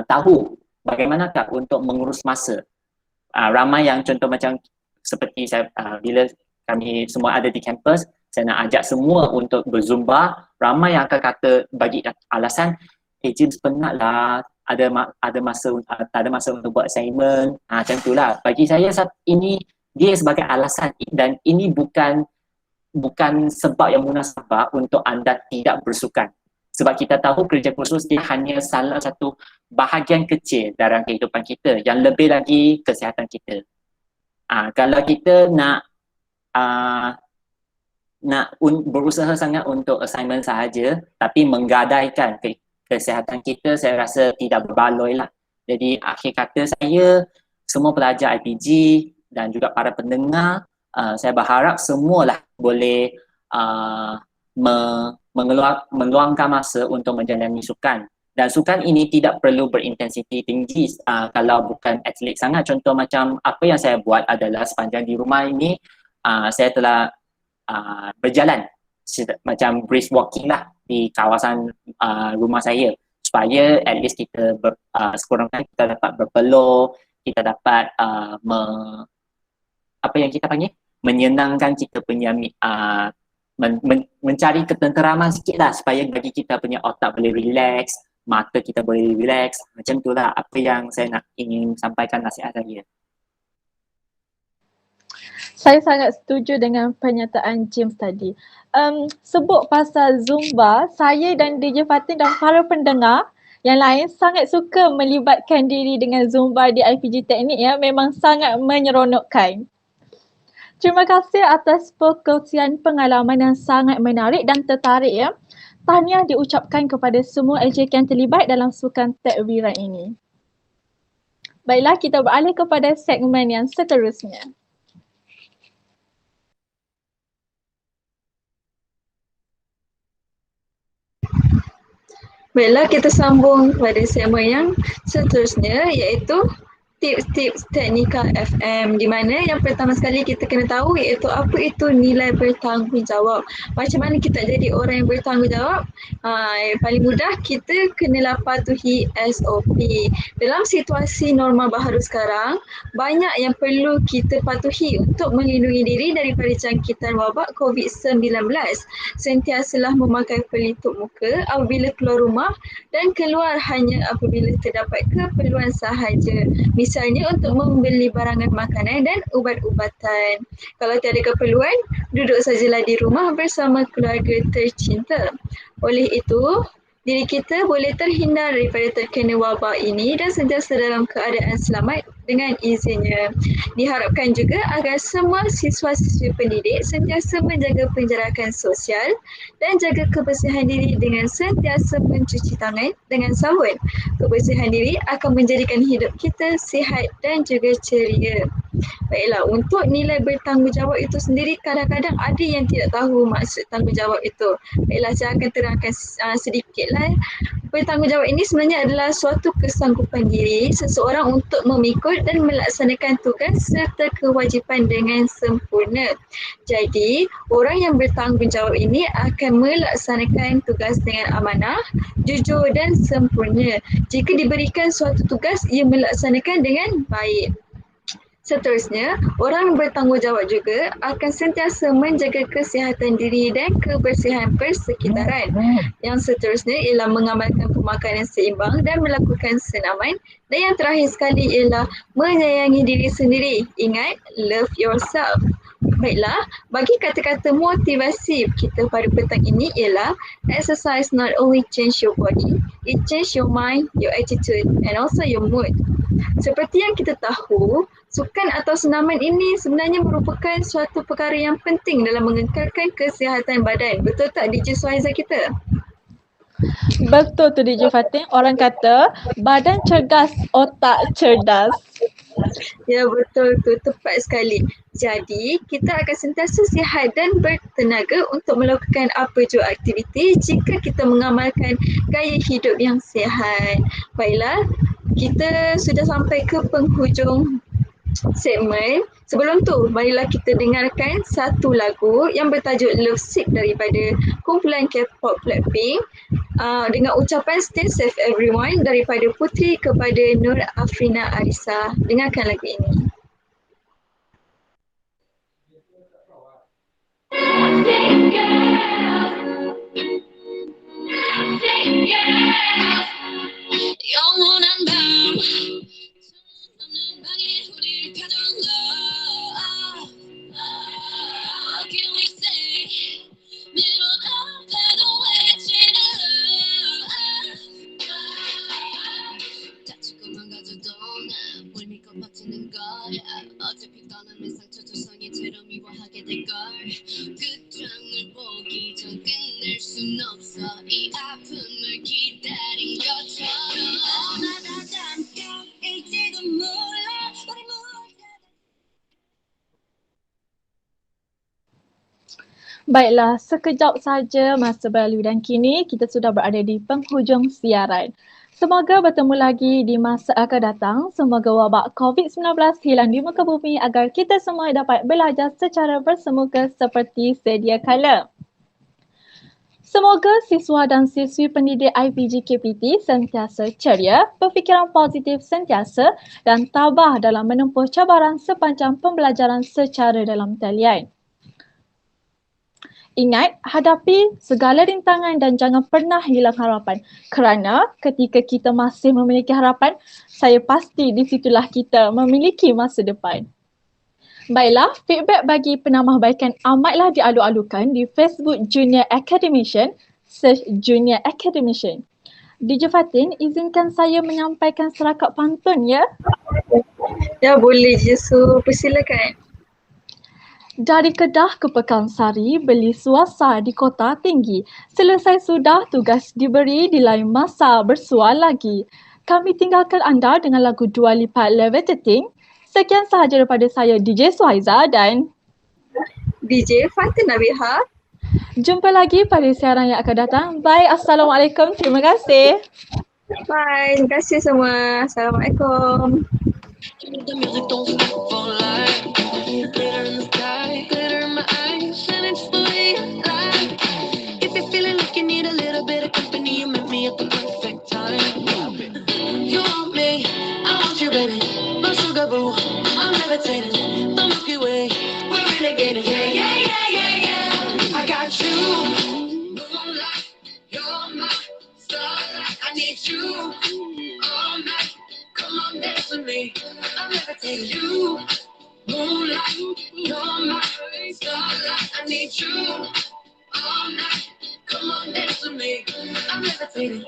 tahu bagaimanakah untuk mengurus masa. Ramai yang contoh macam seperti saya, bila kami semua ada di kampus, saya nak ajak semua untuk berzumba, ramai yang akan kata bagi alasan, James penat lah, ada masa tak ada masa untuk buat assignment, macam itulah. Bagi saya ini dia sebagai alasan, dan ini bukan sebab yang munasabah untuk anda tidak bersukan. Sebab kita tahu kerja kursus dia hanya salah satu bahagian kecil dalam kehidupan kita, yang lebih lagi kesihatan kita. Kalau kita nak berusaha sangat untuk assignment sahaja, tapi menggadaikan kesihatan kita, saya rasa tidak berbaloi lah. Jadi akhir kata saya, semua pelajar IPG dan juga para pendengar, saya berharap semualah boleh meluangkan masa untuk menjalani sukan. Dan sukan ini tidak perlu berintensiti tinggi kalau bukan atlet sangat. Contoh macam apa yang saya buat adalah sepanjang di rumah ini, saya telah berjalan macam brisk walking lah di kawasan rumah saya, supaya at least kita sekurang-kurangnya kita dapat berpeluh, kita dapat apa yang kita panggil, menyenangkan kita punya mencari ketenteraman sikit lah, supaya bagi kita punya otak boleh relax, mata kita boleh relax. Macam itulah apa yang saya ingin sampaikan nasihat saya. Saya sangat setuju dengan pernyataan James tadi. Sebut pasal Zumba, saya dan DJ Fatin dan para pendengar yang lain sangat suka melibatkan diri dengan Zumba di IPG Teknik ya. Memang sangat menyeronokkan. Terima kasih atas perkongsian pengalaman yang sangat menarik dan tertarik ya. Tahniah diucapkan kepada semua AJK yang terlibat dalam sukan takbiran ini. Baiklah, kita beralih kepada segmen yang seterusnya. Baiklah, kita sambung pada segmen yang seterusnya iaitu tips-tips teknikal FM, di mana yang pertama sekali kita kena tahu iaitu apa itu nilai bertanggungjawab. Macam mana kita jadi orang yang bertanggungjawab? Yang paling mudah, kita kenalah patuhi SOP. Dalam situasi normal baharu sekarang, banyak yang perlu kita patuhi untuk melindungi diri daripada jangkitan wabak COVID-19. Sentiasalah memakai pelitup muka apabila keluar rumah dan keluar hanya apabila terdapat keperluan sahaja. Misalnya untuk membeli barangan makanan dan ubat-ubatan. Kalau tiada keperluan, duduk sajalah di rumah bersama keluarga tercinta. Oleh itu, diri kita boleh terhindar daripada terkena wabak ini dan sentiasa dalam keadaan selamat dengan izinnya. Diharapkan juga agar semua siswa-siswi pendidik sentiasa menjaga penjarakan sosial dan jaga kebersihan diri dengan sentiasa mencuci tangan dengan sabun. Kebersihan diri akan menjadikan hidup kita sihat dan juga ceria. Baiklah, untuk nilai bertanggungjawab itu sendiri kadang-kadang ada yang tidak tahu maksud tanggungjawab itu. Baiklah, saya akan terangkan sedikitlah. Bertanggungjawab ini sebenarnya adalah suatu kesanggupan diri seseorang untuk memikul dan melaksanakan tugas serta kewajipan dengan sempurna. Jadi, orang yang bertanggungjawab ini akan melaksanakan tugas dengan amanah, jujur dan sempurna. Jika diberikan suatu tugas, ia melaksanakan dengan baik. Seterusnya, orang bertanggungjawab juga akan sentiasa menjaga kesihatan diri dan kebersihan persekitaran. Yang seterusnya ialah mengamalkan pemakanan seimbang dan melakukan senaman. Dan yang terakhir sekali ialah menyayangi diri sendiri. Ingat, love yourself. Baiklah, bagi kata-kata motivasi kita pada petang ini ialah exercise not only change your body, it change your mind, your attitude and also your mood. Seperti yang kita tahu, sukan atau senaman ini sebenarnya merupakan suatu perkara yang penting dalam mengekalkan kesihatan badan. Betul tak DJ Suhaiza kita? Betul tu DJ Fatin. Orang kata badan cergas, otak cerdas. Ya, betul tu, tepat sekali. Jadi, kita akan sentiasa sihat dan bertenaga untuk melakukan apa jua aktiviti jika kita mengamalkan gaya hidup yang sihat. Baiklah, kita sudah sampai ke penghujung segmen. Sebelum tu, marilah kita dengarkan satu lagu yang bertajuk Love Sick daripada kumpulan K-pop Blackpink dengan ucapan Stay Safe Everyone daripada Putri kepada Nur Afrina Arisa. Dengarkan lagu ini. 영원한 밤 없는 방에 우리를 가둬놔. Can we say middle of the 외치는 다치고 망가져도 뭘 믿고 버티는 거야. 어차피 떠나면 상처조성이처럼 미워하게 될걸. 끝장을 보기 전 끝낼 순 없어. 이 아픔을 기다린 것처럼 어마다 잠깐일지도 몰라. 우리 모두 Baiklah, sekejap saja masa berlalu dan kini kita sudah berada di penghujung siaran. Semoga bertemu lagi di masa akan datang. Semoga wabak COVID-19 hilang di muka bumi agar kita semua dapat belajar secara bersemuka seperti sedia kala. Semoga siswa dan siswi pendidik IPG KPT sentiasa ceria, berfikiran positif sentiasa dan tabah dalam menempuh cabaran sepanjang pembelajaran secara dalam talian. Ingat, hadapi segala rintangan dan jangan pernah hilang harapan. Kerana ketika kita masih memiliki harapan, saya pasti di situlah kita memiliki masa depan. Baiklah, feedback bagi penambahbaikan amatlah dialu-alukan di Facebook Junior Academician, search Junior Academician. DJ Fatin, izinkan saya menyampaikan serakat pantun ya. Ya boleh je, so persilakan. Dari Kedah ke Pekansari, beli suasa di kota tinggi. Selesai sudah tugas diberi, di lain masa bersual lagi. Kami tinggalkan anda dengan lagu Dua Lipat Levitating. Sekian sahaja daripada saya DJ Suhaiza dan DJ Fatin Nabiha. jumpa lagi pada siaran yang akan datang. Bye, Assalamualaikum. Terima kasih. Bye, terima kasih semua. Assalamualaikum. The music don't stop for life. Glitter in the sky, glitter in my eyes, and it's the way I like. If you're feeling like you need a little bit of company, you met me at the perfect time. You want me, I want you, baby. My sugar boo, I'm levitating. The Milky Way, we're renegading. Yeah, yeah, yeah, yeah, yeah. I got you. Moonlight, you're my starlight. I need you all night. Come on, dance with me. I'm levitating. You, moonlight, you're my starlight. I need you all night. Come on, dance with me. I'm levitating.